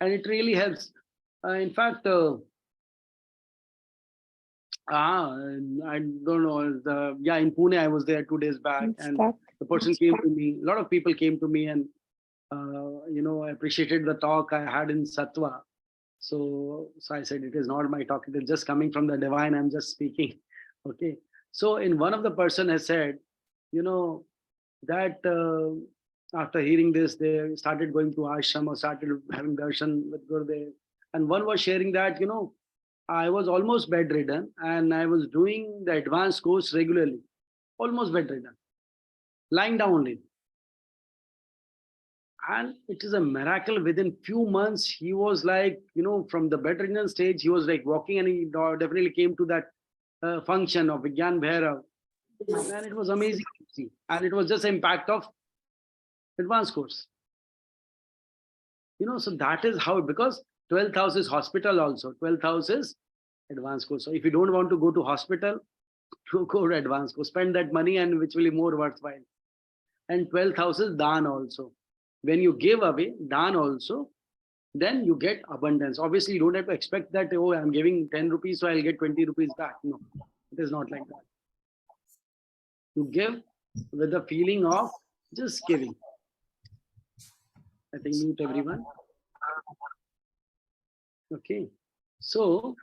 C: And it really helps. In fact, I don't know. In Pune, I was there 2 days back, and the person came to me. A lot of people came to me, and I appreciated the talk I had in Sattva. So I said, it is not my talk. It is just coming from the divine. I'm just speaking. Okay. So in one of the person has said, that after hearing this, they started going to ashram or started having darshan with Gurudev. And one was sharing that, I was almost bedridden and I was doing the advanced course regularly, almost bedridden, lying down only. And it is a miracle. Within few months, he was like, from the bedridden stage, he was like walking, and he definitely came to that function of Vigyan Bhairav. And it was amazing to see. And it was just impact of advanced course. So that is how, because 12th house is hospital also. 12th house is advanced course. So if you don't want to go to hospital, to go to advanced course, spend that money, and which will be more worthwhile. And 12th house is dan also. When you give away dan also, then you get abundance. Obviously, you don't have to expect that, oh, I'm giving 10 rupees, so I'll get 20 rupees back. No, it is not like that. You give with the feeling of just giving. I think mute everyone. Okay. So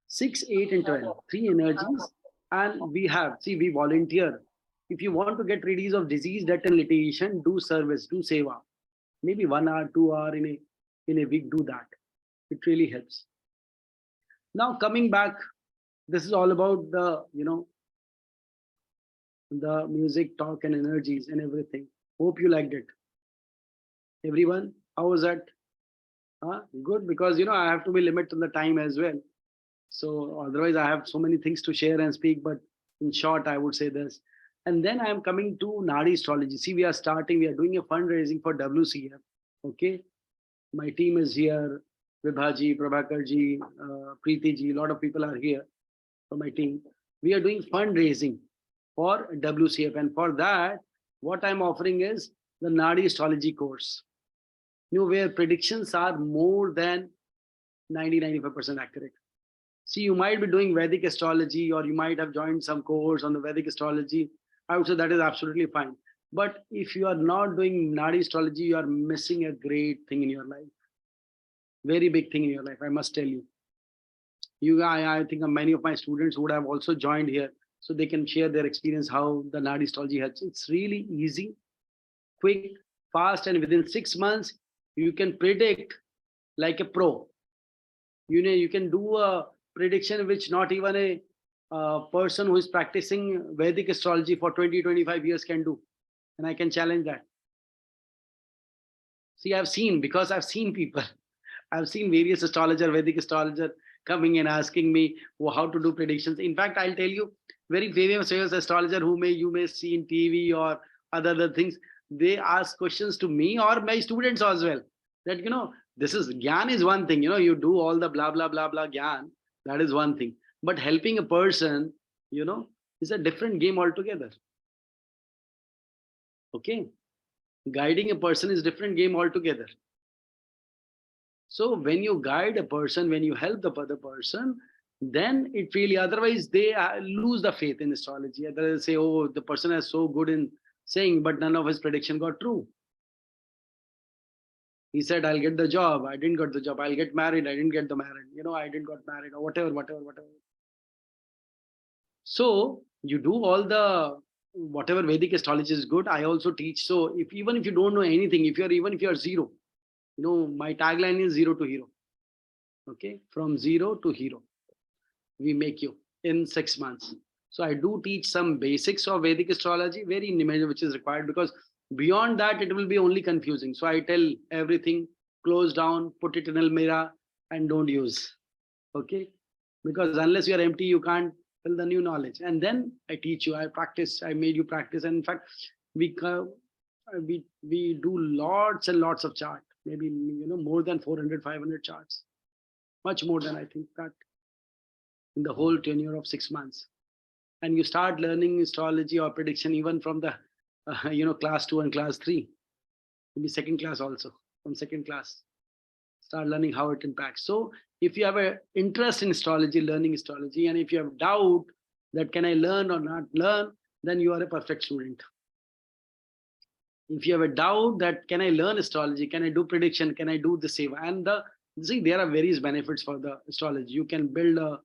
C: 6, 8, and 12, 3 energies. And we volunteer. If you want to get rid of disease, debt, and litigation, do service, do seva. Maybe 1 hour, 2 hours in a week, do that. It really helps. Now coming back, this is all about the, the music, talk, and energies and everything. Hope you liked it. Everyone, how was that? Good, because I have to be limited on the time as well. So otherwise I have so many things to share and speak, but in short, I would say this. And then I am coming to Nadi Astrology. See, we are doing a fundraising for WCF. Okay. My team is here. Vibhaji, Prabhakarji, Preeti ji, a lot of people are here for my team. We are doing fundraising for WCF. And for that, what I'm offering is the Nadi Astrology course. Where predictions are more than 90-95% accurate. See, you might be doing Vedic astrology, or you might have joined some course on the Vedic astrology. I would say that is absolutely fine. But if you are not doing Nadi astrology, you are missing a great thing in your life. Very big thing in your life, I must tell you. I think many of my students would have also joined here, so they can share their experience how the Nadi astrology helps. It's really easy, quick, fast, and within 6 months, you can predict like a pro. You can do a prediction which not even a person who is practicing Vedic astrology for 20-25 years can do. And I can challenge that. See, I've seen people. I've seen various astrologer, Vedic astrologer coming and asking me how to do predictions. In fact, I'll tell you, very famous astrologer who you may see in TV or other things, they ask questions to me or my students as well. That, this is Gyan is one thing, you do all the blah, blah, blah, blah Gyan. That is one thing. But helping a person, is a different game altogether. Okay. Guiding a person is different game altogether. So when you guide a person, when you help the other person, then it really, otherwise they lose the faith in astrology. They say, oh, the person is so good in saying, but none of his prediction got true. He said, I'll get the job. I didn't get the job. I'll get married. I didn't get the married. I didn't got married or whatever. So you do all the, whatever Vedic astrology is good. I also teach. So even if you don't know anything, if you're zero, my tagline is zero to hero. Okay. From zero to hero, we make you in 6 months. So I do teach some basics of Vedic astrology, very minimal, which is required, because beyond that, it will be only confusing. So I tell everything, close down, put it in Almira and don't use. Okay. Because unless you are empty, you can't fill the new knowledge. And then I teach you, I made you practice. And in fact, we do lots and lots of chart, maybe, more than 400, 500 charts, much more than I think that in the whole tenure of 6 months. And you start learning astrology or prediction even from the, class 2 and class 3, maybe second class also, from second class, start learning how it impacts. So if you have an interest in astrology, learning astrology, and if you have doubt that can I learn or not learn, then you are a perfect student. If you have a doubt that can I learn astrology, can I do prediction, can I do the seva, and there are various benefits for the astrology. You can build a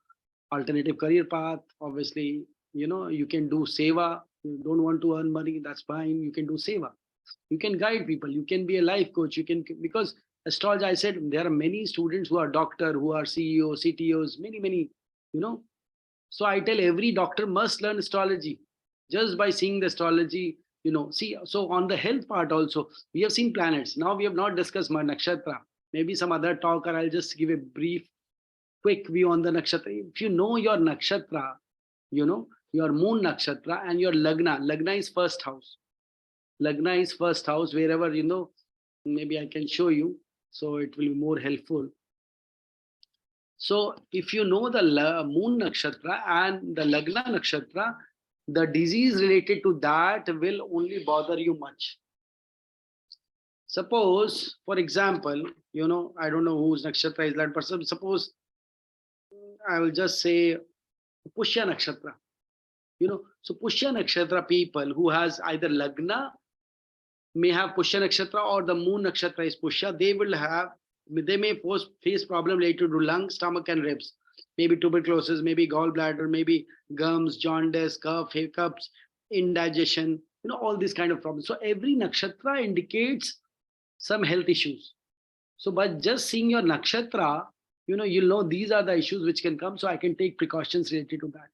C: alternative career path. Obviously, you can do seva. You don't want to earn money, that's fine. You can do seva. You can guide people. You can be a life coach. You can, because astrology, I said, there are many students who are doctor, who are CEOs, CTOs, many, So I tell every doctor must learn astrology. Just by seeing the astrology, see, so on the health part also, we have seen planets. Now we have not discussed my nakshatra. Maybe some other talk, or I'll just give a brief, quick view on the nakshatra. If you know your nakshatra, your moon nakshatra and your lagna is first house. Lagna is first house, wherever, maybe I can show you, so it will be more helpful. So if you know the moon nakshatra and the lagna nakshatra, the disease related to that will only bother you much. Suppose, for example, I don't know whose nakshatra is that, but suppose I will just say Pushya nakshatra. So Pushya nakshatra people who has either lagna may have Pushya nakshatra or the moon nakshatra is Pushya, they may face problem related to lung, stomach and ribs, maybe tuberculosis, maybe gallbladder, maybe gums, jaundice, cough, hiccups, indigestion, all these kind of problems. So every nakshatra indicates some health issues. So by just seeing your nakshatra, you'll know these are the issues which can come, so I can take precautions related to that.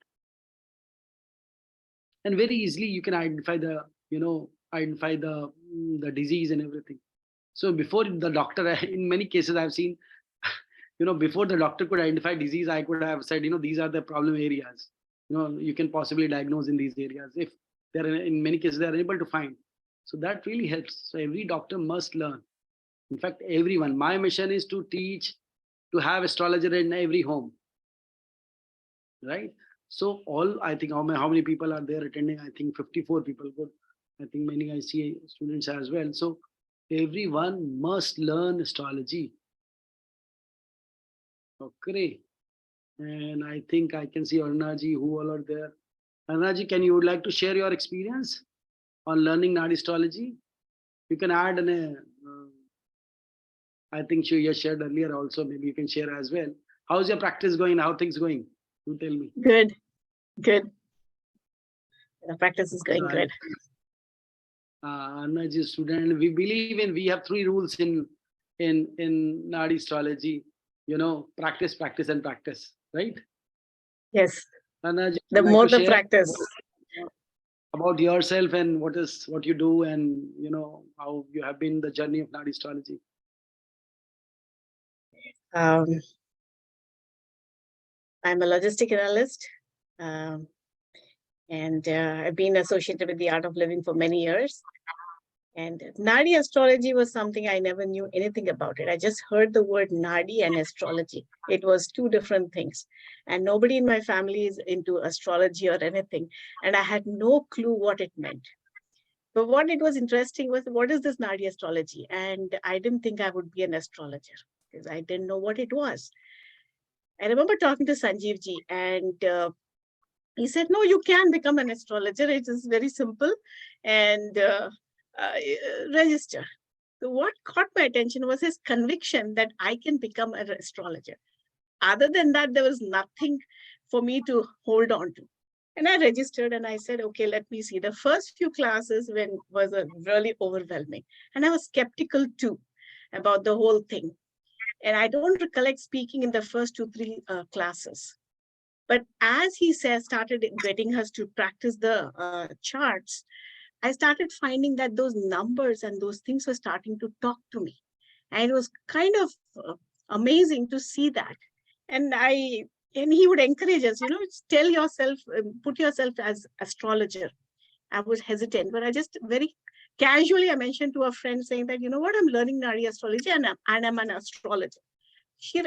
C: And very easily you can identify the disease and everything. So before the doctor, in many cases I've seen, before the doctor could identify disease, I could have said, these are the problem areas. You can possibly diagnose in these areas. If in many cases they are unable to find. So that really helps. So every doctor must learn. In fact, everyone. My mission is to teach, to have astrologer in every home. Right? So I think how many people are there attending? I think 54 people. Good. I think many I see students as well. So everyone must learn astrology. Okay. And I think I can see Arnaji, who all are there. Arnaji, would like to share your experience on learning Nadi astrology? You can add I think you shared earlier also. Maybe you can share as well. How's your practice going? How things going? You tell me.
D: Good. The practice is going good.
C: Arnaji is a student. We have 3 rules in Nadi astrology. Practice, practice, and practice. Right?
D: Yes.
C: Arnaji,
D: the more the practice.
C: About yourself and what you do, and how you have been the journey of Nadi astrology.
D: I'm a logistic analyst, and I've been associated with the art of living for many years. And Nadi astrology was something I never knew anything about it. I just heard the word Nadi and astrology. It was 2 different things. And nobody in my family is into astrology or anything. And I had no clue what it meant. But what it was interesting was, what is this Nadi astrology? And I didn't think I would be an astrologer because I didn't know what it was. I remember talking to Sanjeev ji, and he said, no, you can become an astrologer. It is very simple. And register. So what caught my attention was his conviction that I can become an astrologer. Other than that, there was nothing for me to hold on to. And I registered and I said, okay, let me see. The first few classes was really overwhelming. And I was skeptical too about the whole thing. And I don't recollect speaking in the first 2-3 classes. But as he started getting us to practice the charts, I started finding that those numbers and those things were starting to talk to me. And it was kind of amazing to see that. And he would encourage us, tell yourself, put yourself as astrologer. I was hesitant, but I just very casually, I mentioned to a friend saying that, what, I'm learning Nadi astrology and I'm an astrologer. She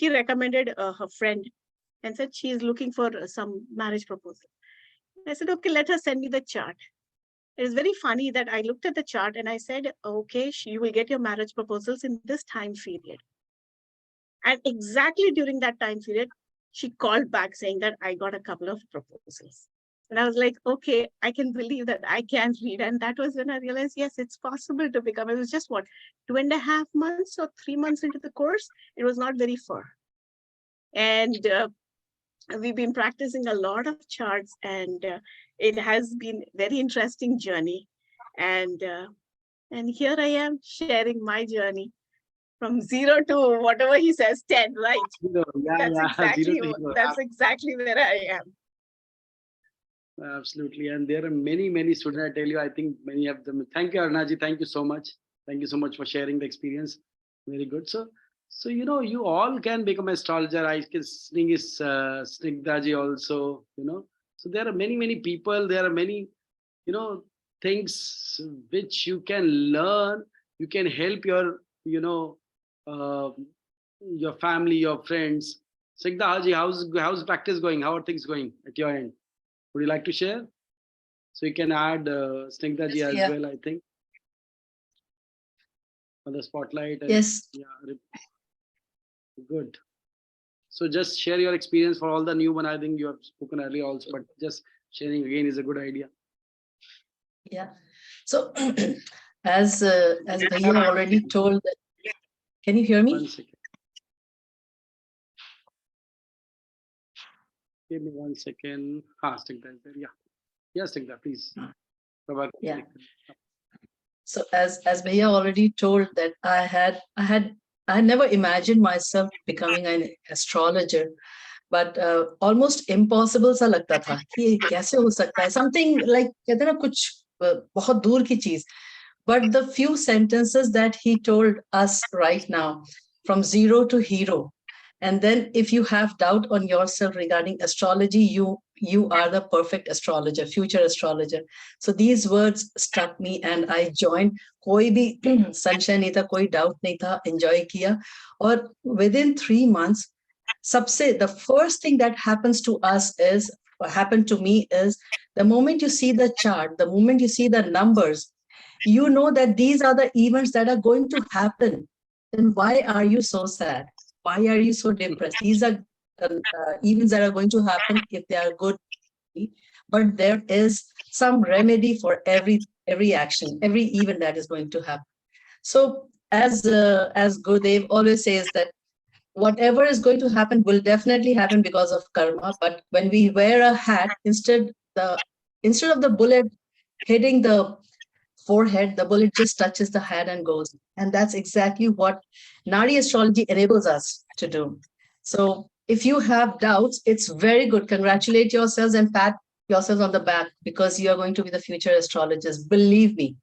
D: recommended her friend and said she is looking for some marriage proposal. I said, okay, let her send me the chart. It is very funny that I looked at the chart and I said, okay, you will get your marriage proposals in this time period. And exactly during that time period, she called back saying that I got a couple of proposals. And I was like, okay, I can believe that I can read. And that was when I realized, yes, it's possible to become. It was just 2.5 months or 3 months into the course. It was not very far. And we've been practicing a lot of charts, and it has been a very interesting journey. And here I am sharing my journey from 0 to whatever he says, 10, right? That's exactly where I am.
C: Absolutely. And there are many, many students, I tell you, I think many of them. Thank you, Arnaji. Thank you so much. Thank you so much for sharing the experience. Very good. So you all can become astrologer. I can sing is Snigdaji also, So there are many, many people. There are many, things which you can learn. You can help your, your family, your friends. Snigdaji, how's practice going? How are things going at your end? Would you like to share? So you can add Snigdaji as well, I think, on the spotlight. And,
E: yes.
C: Yeah. Good. So just share your experience for all the new one. I think you have spoken earlier also, but just sharing again is a good idea.
E: Yeah. So as Bhaiya already told, can you hear me?
C: 1 second. Give me 1 second. Stick that there. Yeah. Yeah, stick that, please.
E: Yeah. So as Bhaiya already told that I had never imagined myself becoming an astrologer, but almost impossible सा लगता था कि कैसे हो सकता है, something like कहते ना कुछ बहुत दूर की चीज. But the few sentences that he told us right now, from 0 to hero, And then if you have doubt on yourself regarding astrology, you are the perfect astrologer, future astrologer. So these words struck me and I joined. Koi bhi sunshine nahi tha, koi doubt nahi tha, enjoy kiya. Or within 3 months, the first thing that happens to us is, what happened to me is, the moment you see the chart, the moment you see the numbers, you know that these are the events that are going to happen. Then why are you so sad? Why are you so depressed? These are events that are going to happen if they are good. But there is some remedy for every action, every event that is going to happen. So as Gurudev always says that whatever is going to happen will definitely happen because of karma. But when we wear a hat, instead of the bullet hitting the forehead, the bullet just touches the head and goes. And that's exactly what Nadi astrology enables us to do. So if you have doubts, it's very good. Congratulate yourselves and pat yourselves on the back because you are going to be the future astrologers. Believe me,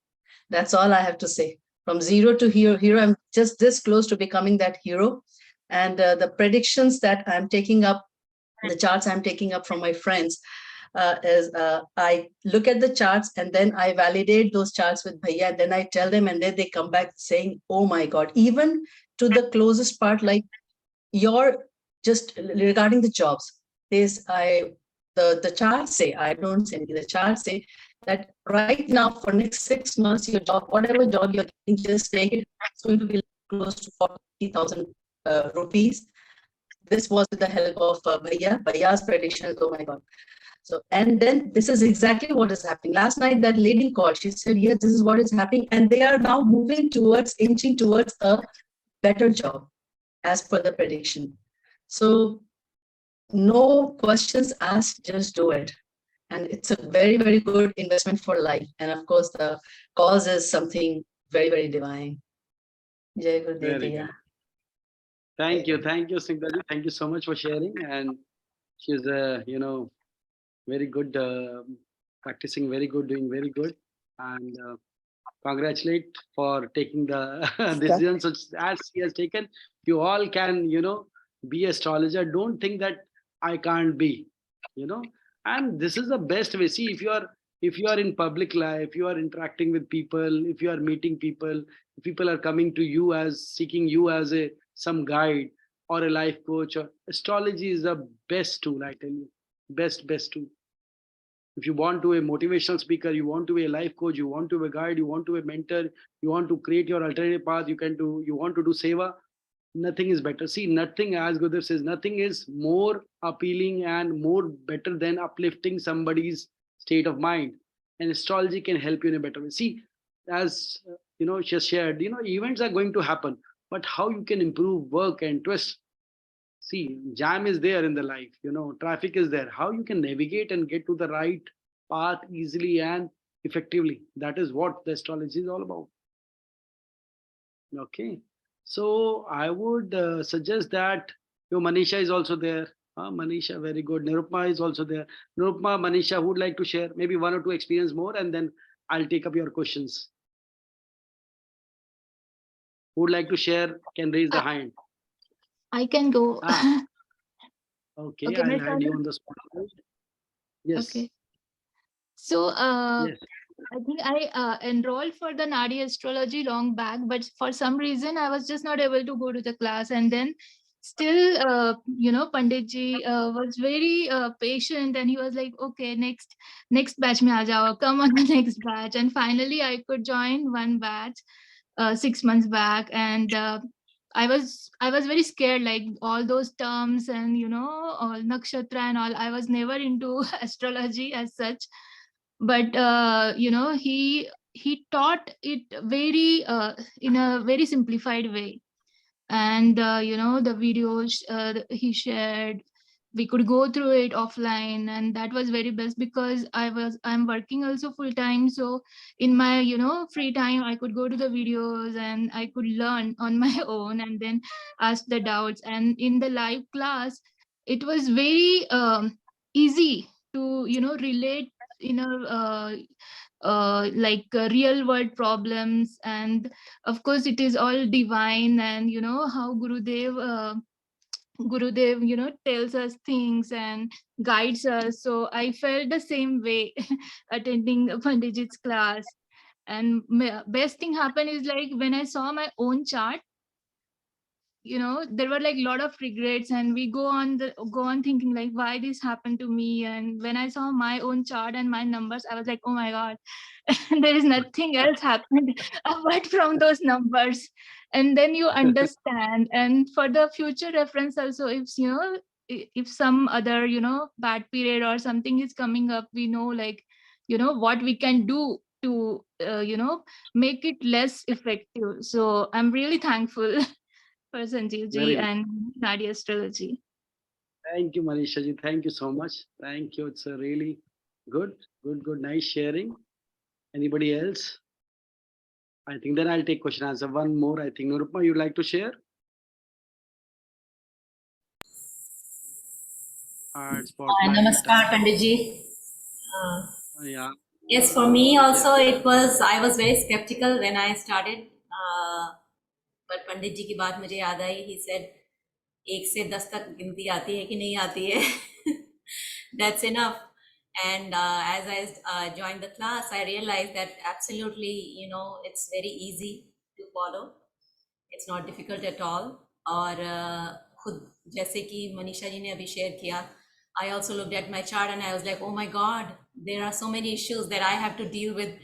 E: that's all I have to say. From zero to hero, I'm just this close to becoming that hero. And the predictions that I'm taking up, the charts I'm taking up from my friends, is I look at the charts and then I validate those charts with Bhaiya, and then I tell them, and then they come back saying, oh my God, even to the closest part, like your just regarding the jobs. The charts say, I don't say anything, the charts say that right now for next 6 months, your job, whatever job you're getting, just take it. It's going to be close to 40,000 rupees. This was with the help of Bhaiya's predictions. Oh my God. So, and then this is exactly what is happening. Last night, that lady called. She said, yes, this is what is happening. And they are now inching towards a better job as per the prediction. So no questions asked, just do it. And it's a very, very good investment for life. And of course, the cause is something very, very divine. Jai Gurudev
C: Very
E: Bhaiya.
C: good. Thank you, Singdaji. Thank you so much for sharing. And she's very good, practicing very good, doing very good, and congratulate for taking the decision such as he has taken. You all can, be astrologer. Don't think that I can't be, and this is the best way. See, if you are in public life, you are interacting with people, if you are meeting people, if people are coming to you as seeking you as some guide or a life coach, or astrology is the best tool, I tell you. Best tool. If you want to be a motivational speaker, you want to be a life coach, you want to be a guide, you want to be a mentor, you want to create your alternative path, you want to do seva, nothing is better. See, nothing, as Gurudev says, nothing is more appealing and more better than uplifting somebody's state of mind. And astrology can help you in a better way. See, as she has shared, events are going to happen, but how you can improve work and twist. See, jam is there in the life, traffic is there. How you can navigate and get to the right path easily and effectively. That is what the astrology is all about. Okay. So I would suggest that Manisha is also there. Manisha, very good. Nirupma is also there. Nirupma, Manisha, who would like to share maybe 1 or 2 experience more, and then I'll take up your questions. Who would like to share can raise the hand.
F: I can go.
C: Okay,
F: Okay,
C: I'll hand you on the spot. Yes.
F: Okay. So
C: Yes.
F: I think I enrolled for the Nadi astrology long back, but for some reason I was just not able to go to the class. And then still, Panditji was very patient, and he was like, okay, next batch mein aa jao, come on the next batch. And finally I could join one batch 6 months back. And I was very scared, like all those terms and all nakshatra and all. I was never into astrology as such, but he taught it very in a very simplified way. And the videos he shared, we could go through it offline, and that was very best because I'm working also full time. So in my free time, I could go to the videos and I could learn on my own and then ask the doubts. And in the live class, it was very easy to relate in a real world problems. And of course it is all divine, and how Gurudev Gurudev, tells us things and guides us. So I felt the same way attending Panditji's class. And best thing happened is like when I saw my own chart, there were like a lot of regrets, and we go on thinking like why this happened to me. And when I saw my own chart and my numbers, I was like, oh my god, there is nothing else happened apart from those numbers. And then you understand. And for the future reference also, if some other bad period or something is coming up, we know like what we can do to make it less effective. So I'm really thankful for Sanjeev
C: Very
F: ji
C: nice.
F: and Nadi Astrology.
C: Thank you, Manisha ji. Thank you so much. Thank you. It's a really good, nice sharing. Anybody else? I think then I'll take question answer. One more. I think Nirupma, you'd like to share? Spotlight.
G: Namaskar, Panditji.
C: Yeah.
G: Yes, for me also I was very skeptical when I started. But Pandit ji की बात मुझे याद आई. He said, 1 से 10 तक गिनती आती है कि नहीं आती है. That's enough. And as I joined the class, I realized that absolutely, it's very easy to follow. It's not difficult at all. और खुद जैसे कि मनीषा जी ने अभी शेयर किया, I also looked at my chart and I was like, oh my God, there are so many issues that I have to deal with.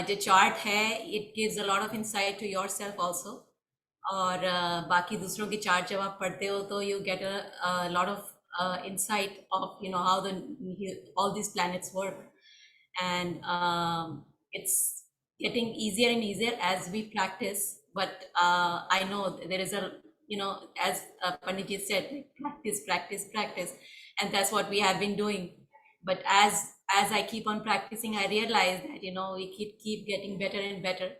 G: The chart है, it gives a lot of insight to yourself also. और बाकी दूसरों की chart जब आप पढ़ते हो तो you get a lot of insight of how all these planets work. And it's getting easier and easier as we practice. But I know there is as Panditji said, practice, and that's what we have been doing. But as I keep on practicing, I realize that we keep getting better and better.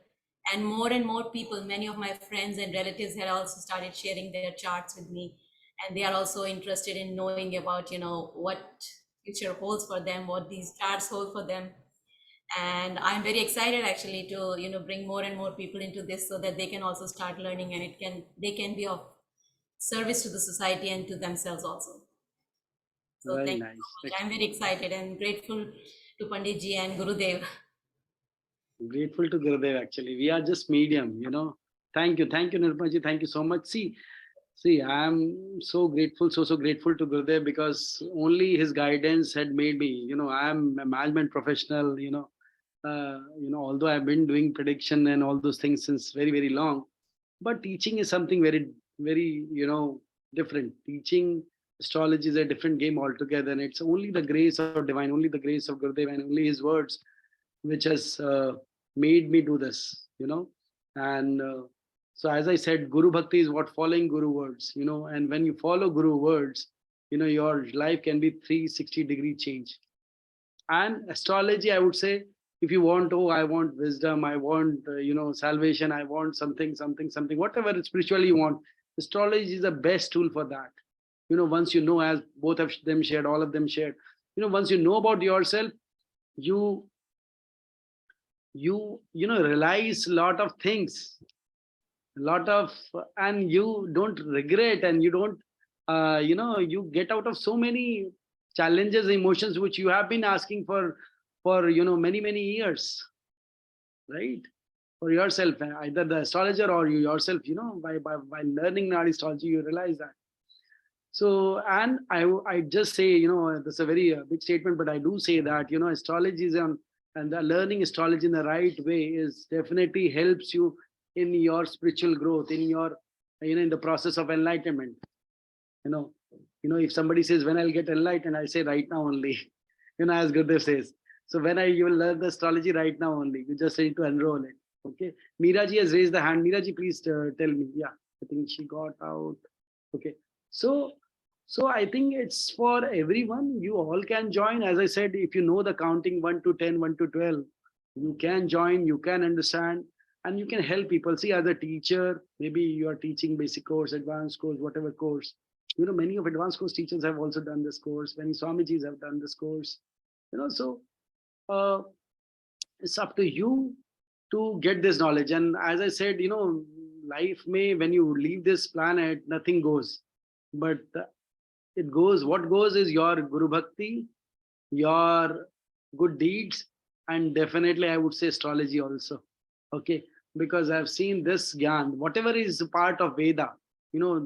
G: And more people, many of my friends and relatives had also started sharing their charts with me, and they are also interested in knowing about what future holds for them, what these charts hold for them. And I'm very excited actually to bring more and more people into this so that they can also start learning, and they can be of service to the society and to themselves also. So
C: Very
G: thank
C: nice.
G: you so much. I'm very excited and grateful to Panditji and Gurudev.
C: Grateful to Gurudev, actually. We are just medium, Thank you, Nirupma ji. Thank you so much. See, I'm so grateful, so grateful to Gurudev, because only his guidance had made me, I'm a management professional, although I've been doing prediction and all those things since very, very long, but teaching is something very, very, different. Teaching astrology is a different game altogether, and it's only the grace of divine, only the grace of Gurudev and only his words which has made me do this, and so as I said, Guru Bhakti is what following Guru words, and when you follow Guru words, your life can be 360-degree change. And astrology, I would say, if you want, I want wisdom, I want, salvation, I want something, whatever spiritually you want, astrology is the best tool for that. Once as both of them shared, all of them shared, once you know about yourself, you realize a lot of things, and you don't regret, and you don't you get out of so many challenges, emotions which you have been asking for many years, right? For yourself, either the astrologer or you yourself, by learning Nadi astrology, you realize that. So, and I just say, that's a very big statement, but I do say that, astrology is and the learning astrology in the right way is definitely helps you in your spiritual growth, in your, in the process of enlightenment. If somebody says, when I'll get enlightened, I say right now only, as Gurudev says. So when you will learn the astrology right now only, you just need to enroll it. Okay. Meeraji has raised the hand. Meeraji, please tell me. Yeah, I think she got out. Okay. So I think it's for everyone. You all can join. As I said, if you know the counting 1 to 10, 1 to 12, you can join, you can understand, and you can help people. See, as a teacher, maybe you are teaching basic course, advanced course, whatever course. Many of advanced course teachers have also done this course. Many Swamijis have done this course. So it's up to you to get this knowledge. And as I said, life may, when you leave this planet, nothing goes. but it goes, what goes is your Guru Bhakti, your good deeds, and definitely I would say astrology also. Okay, because I've seen this Gyan, whatever is a part of Veda,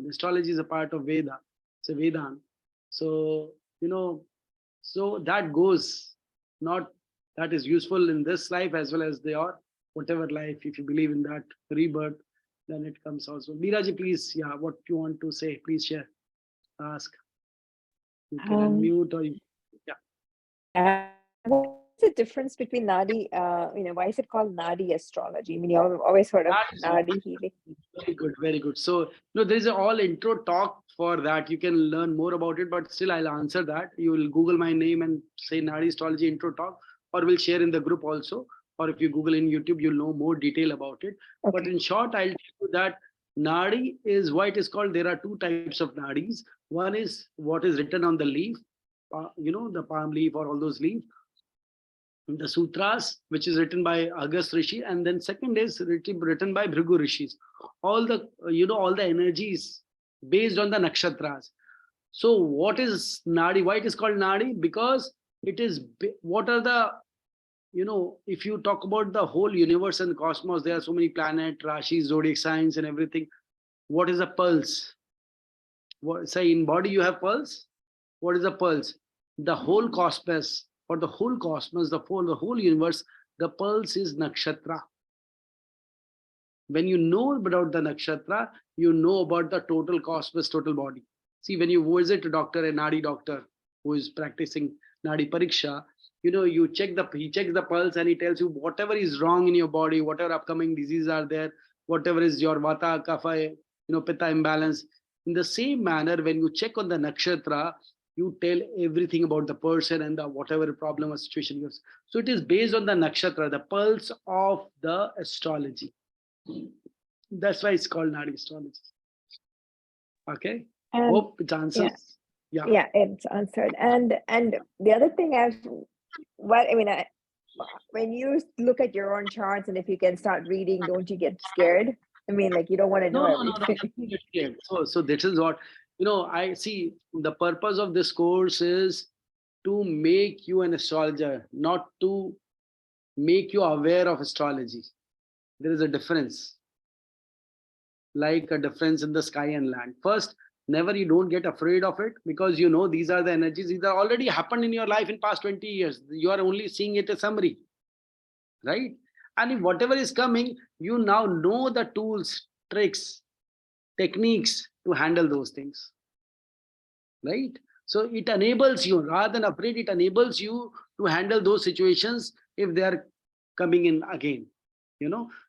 C: astrology is a part of Veda, it's a Vedan. So, so that goes, not that is useful in this life as well as your whatever life, if you believe in that rebirth, then it comes also. Meeraji, please, yeah, what you want to say, please share, ask. You can unmute or you, yeah.
H: What's the difference between Nadi, why is it called Nadi astrology? I mean, you've always heard of Nadi healing.
C: Very good, very good. So, there is a all intro talk for that. You can learn more about it, but still I'll answer that. You will Google my name and say Nadi Astrology intro talk, or we'll share in the group also. Or if you Google in YouTube, you'll know more detail about it.
H: Okay.
C: But in short, I'll tell you that Nadi is why it is called. There are two types of Nadis. One is what is written on the leaf, the palm leaf or all those leaves, the sutras, which is written by Agast Rishi, and then second is written by Bhrigu Rishis. All the all the energies based on the nakshatras. So what is Nadi? Why it is called Nadi? Because it is what are the if you talk about the whole universe and cosmos, there are so many planets, rashis, zodiac signs, and everything. What is a pulse? Say in body you have pulse. What is a pulse? The whole cosmos, or the whole cosmos, the whole universe, the pulse is nakshatra. When you know about the nakshatra, you know about the total cosmos, total body. See, when you visit a doctor, a Nadi doctor who is practicing Nadi Pariksha, he checks the pulse and he tells you whatever is wrong in your body, whatever upcoming diseases are there, whatever is your Vata, Kapha, Pitta imbalance. In the same manner, when you check on the nakshatra, you tell everything about the person and the whatever problem or situation is. So it is based on the nakshatra, the pulse of the astrology. That's why it's called Nadi astrology. Okay.
H: And
C: hope it answers.
H: Yeah, it's answered. And the other thing when you look at your own charts and if you can start reading, don't you get scared? I mean, like you don't want to know everything.
C: No. So this is what I see. The purpose of this course is to make you an astrologer, not to make you aware of astrology. There is a difference, like a difference in the sky and land. First, never you don't get afraid of it, because these are the energies. These are already happened in your life in past 20 years. You are only seeing it a summary, right? And if whatever is coming, you now know the tools, tricks, techniques to handle those things, right? So it enables you, rather than afraid, it enables you to handle those situations if they are coming in again.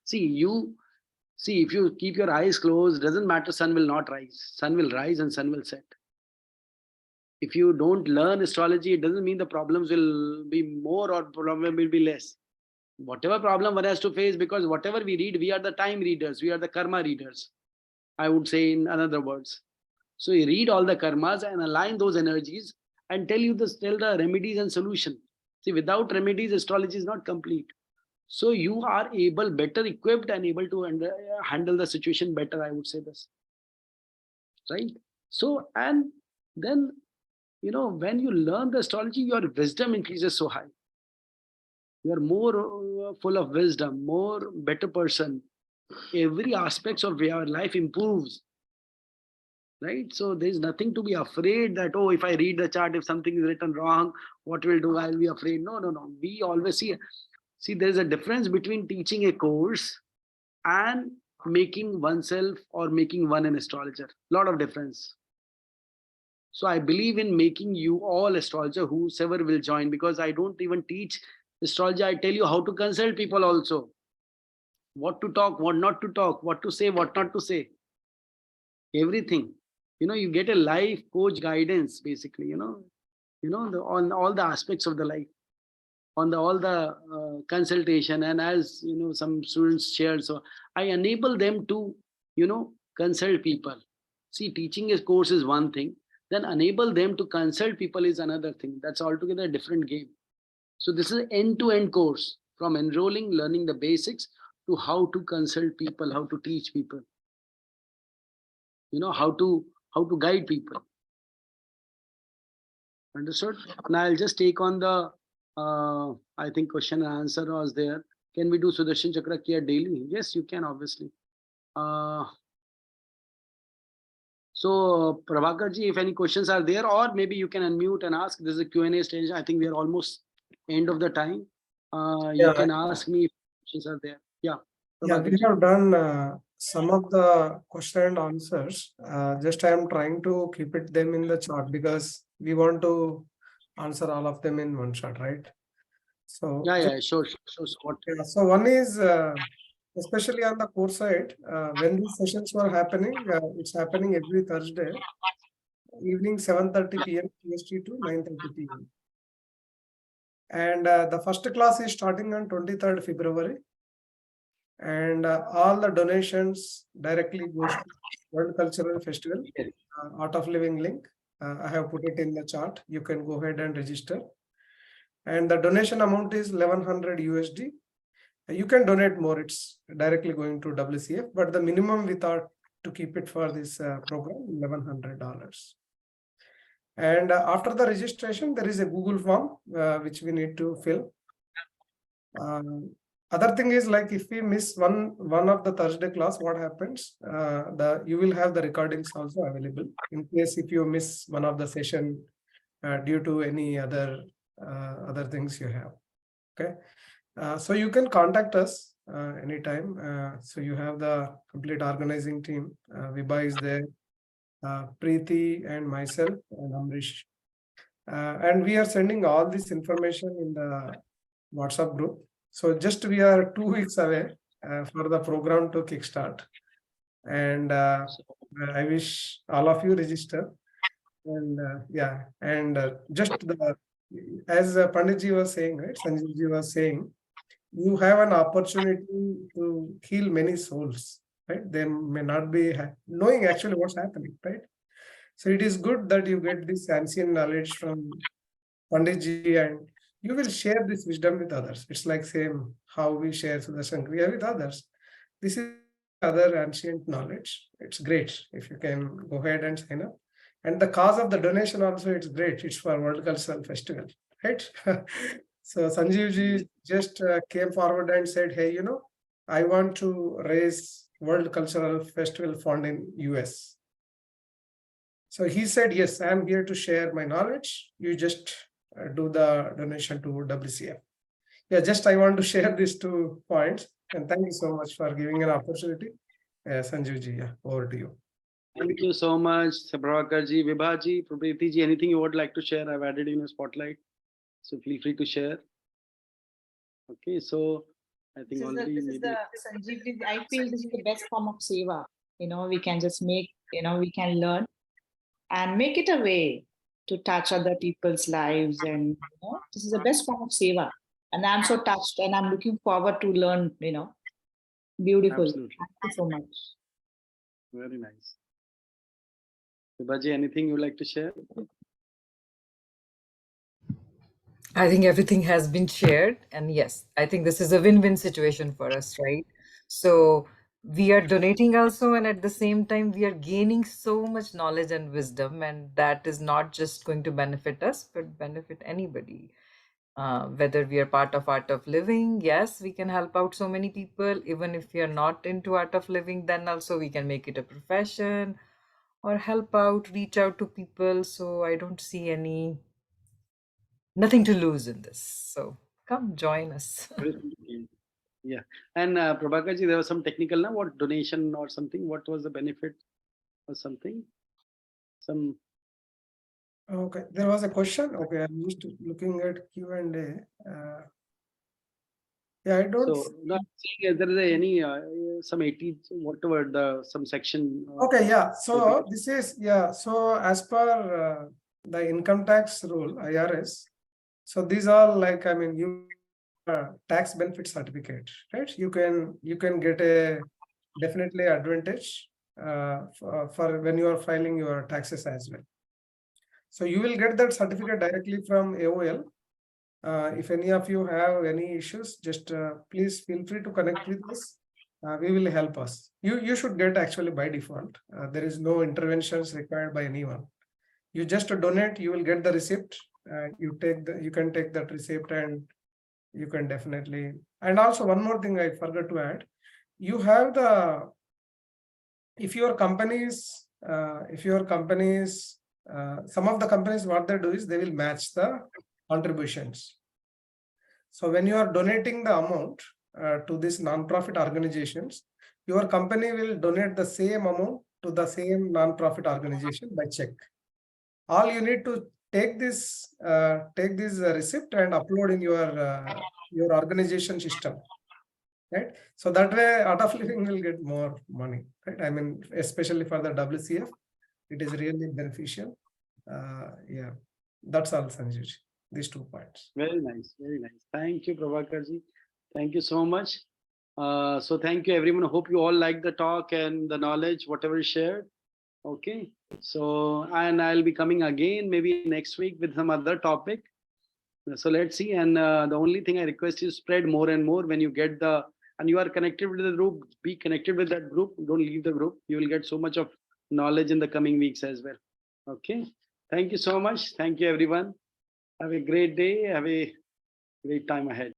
C: See, if you keep your eyes closed, doesn't matter, sun will not rise. Sun will rise and sun will set. If you don't learn astrology, it doesn't mean the problems will be more or problem will be less. Whatever problem one has to face, because whatever we read, we are the time readers, we are the karma readers, I would say in other words. So you read all the karmas and align those energies and tell the remedies and solution. See, without remedies, astrology is not complete. So you are better equipped and able to handle the situation better, I would say this. Right? So, and then, when you learn the astrology, your wisdom increases so high. You are more full of wisdom, more better person. Every aspect of your life improves. Right? So there's nothing to be afraid that, oh, if I read the chart, if something is written wrong, what will do? I'll be afraid. No. We always see, there's a difference between teaching a course and making oneself or making one an astrologer. Lot of difference. So I believe in making you all astrologer, whosoever will join, because I don't even teach astrology. I tell you how to consult people also. What to talk, what not to talk, what to say, what not to say. Everything. You get a life coach guidance, basically, on all the aspects of the life, on all the consultation. And as some students share, so I enable them to, consult people. See, teaching a course is one thing, then enable them to consult people is another thing. That's altogether a different game. So this is an end-to-end course, from enrolling, learning the basics, to how to consult people, how to teach people, how how to guide people. Understood? Now I'll just take on the, I think question and answer was there. Can we do Sudarshan Chakra Kriya daily? Yes, you can, obviously. So, Prabhakar ji, if any questions are there, or maybe you can unmute and ask. This is a Q&A stage. I think we are almost end of the time. You
A: Yeah.
C: can ask me if questions are there. Yeah.
A: Yeah, we have done some of the question and answers. Just I am trying to keep them in the chart because we want to answer all of them in one shot, right? So
C: Yeah, sure. So what?
A: yeah, so one is especially on the core side, when these sessions were happening, it's happening every Thursday evening 7:30 p.m. PST to 9:30 p.m. And the first class is starting on 23rd February. And all the donations directly goes to World Cultural Festival, Art of Living link. I have put it in the chart. You can go ahead and register. And the donation amount is 1100 USD. You can donate more. It's directly going to WCF, but the minimum we thought to keep it for this program, $1,100. And after the registration, there is a Google form which we need to fill. Other thing is, like, if we miss one of the Thursday class, what happens? You will have the recordings also available in case if you miss one of the session due to any other things you have. Okay, so you can contact us anytime. So you have the complete organizing team. Vibha is there, Preeti and myself and Amrish, and we are sending all this information in the WhatsApp group. So just we are 2 weeks away for the program to kickstart. And I wish all of you register. And yeah, and just as Panditji was saying, right, Sanjeevji was saying, you have an opportunity to heal many souls, right? They may not be knowing actually what's happening, right? So it is good that you get this ancient knowledge from Panditji and you will share this wisdom with others. It's like same how we share Sudarshan Kriya with others. This is other ancient knowledge. It's great if you can go ahead and sign up. And the cause of the donation also, it's great. It's for World Cultural Festival, right? So Sanjeevji just came forward and said, hey, I want to raise World Cultural Festival Fund in US. So he said, yes, I'm here to share my knowledge. You just do the donation to WCF. Yeah, just I want to share these 2 points. And thank you so much for giving an opportunity. Sanjeevji, yeah, over to you.
C: Thank you so much, Prabhakarji, Vibhaji, Preeti, anything you would like to share? I've added in a spotlight. So feel free to share. Okay, so I think
I: Sanjeev, I feel this is the best form of seva. We can just make, we can learn and make it a way to touch other people's lives. And, this is the best form of seva. And I'm so touched and I'm looking forward to learn, Beautiful.
C: Absolutely.
I: Thank you so much.
C: Very nice. Vibhaji, anything you'd like to share?
J: I think everything has been shared. And yes, I think this is a win-win situation for us, right? So we are donating also, and at the same time, we are gaining so much knowledge and wisdom, and that is not just going to benefit us, but benefit anybody. Whether we are part of Art of Living, yes, we can help out so many people. Even if we are not into Art of Living, then also we can make it a profession or help out, reach out to people. So I don't see nothing to lose in this. So come join us.
C: Yeah. And Prabhakarji, there was some technical, what donation or something? What was the benefit or something?
A: Okay, there was a question. Okay, I'm just looking at Q&A. Yeah, I don't.
C: So, not saying there is any some 80 whatever some section.
A: Okay, yeah. So this is So as per the income tax rule, IRS. So these are like, you tax benefit certificate, right? You can get a definitely advantage for when you are filing your taxes as well. So you will get that certificate directly from AOL. If any of you have any issues, just please feel free to connect with us. we will help us. You should get actually by default. There is no interventions required by anyone. You just donate, you will get the receipt. You can take that receipt and you can definitely. And also one more thing I forgot to add. You have the, if your companies, some of the companies, what they do is they will match the contributions. So when you are donating the amount to these non-profit organizations, your company will donate the same amount to the same non-profit organization by check. All you need to take this receipt and upload in your organization system, right? So that way, Art of Living will get more money, right? I mean, especially for the WCF, it is really beneficial. Yeah, that's all, Sanjeev. These 2 points.
C: Very nice, very nice. Thank you, Prabhakarji. Thank you so much. So thank you, everyone. Hope you all like the talk and the knowledge, whatever is shared. Okay. So, and I'll be coming again maybe next week with some other topic. So let's see. And the only thing I request is spread more and more when you get and you are connected with the group, be connected with that group. Don't leave the group. You will get so much of knowledge in the coming weeks as well. Okay. Thank you so much. Thank you, everyone. Have a great day. Have a great time ahead.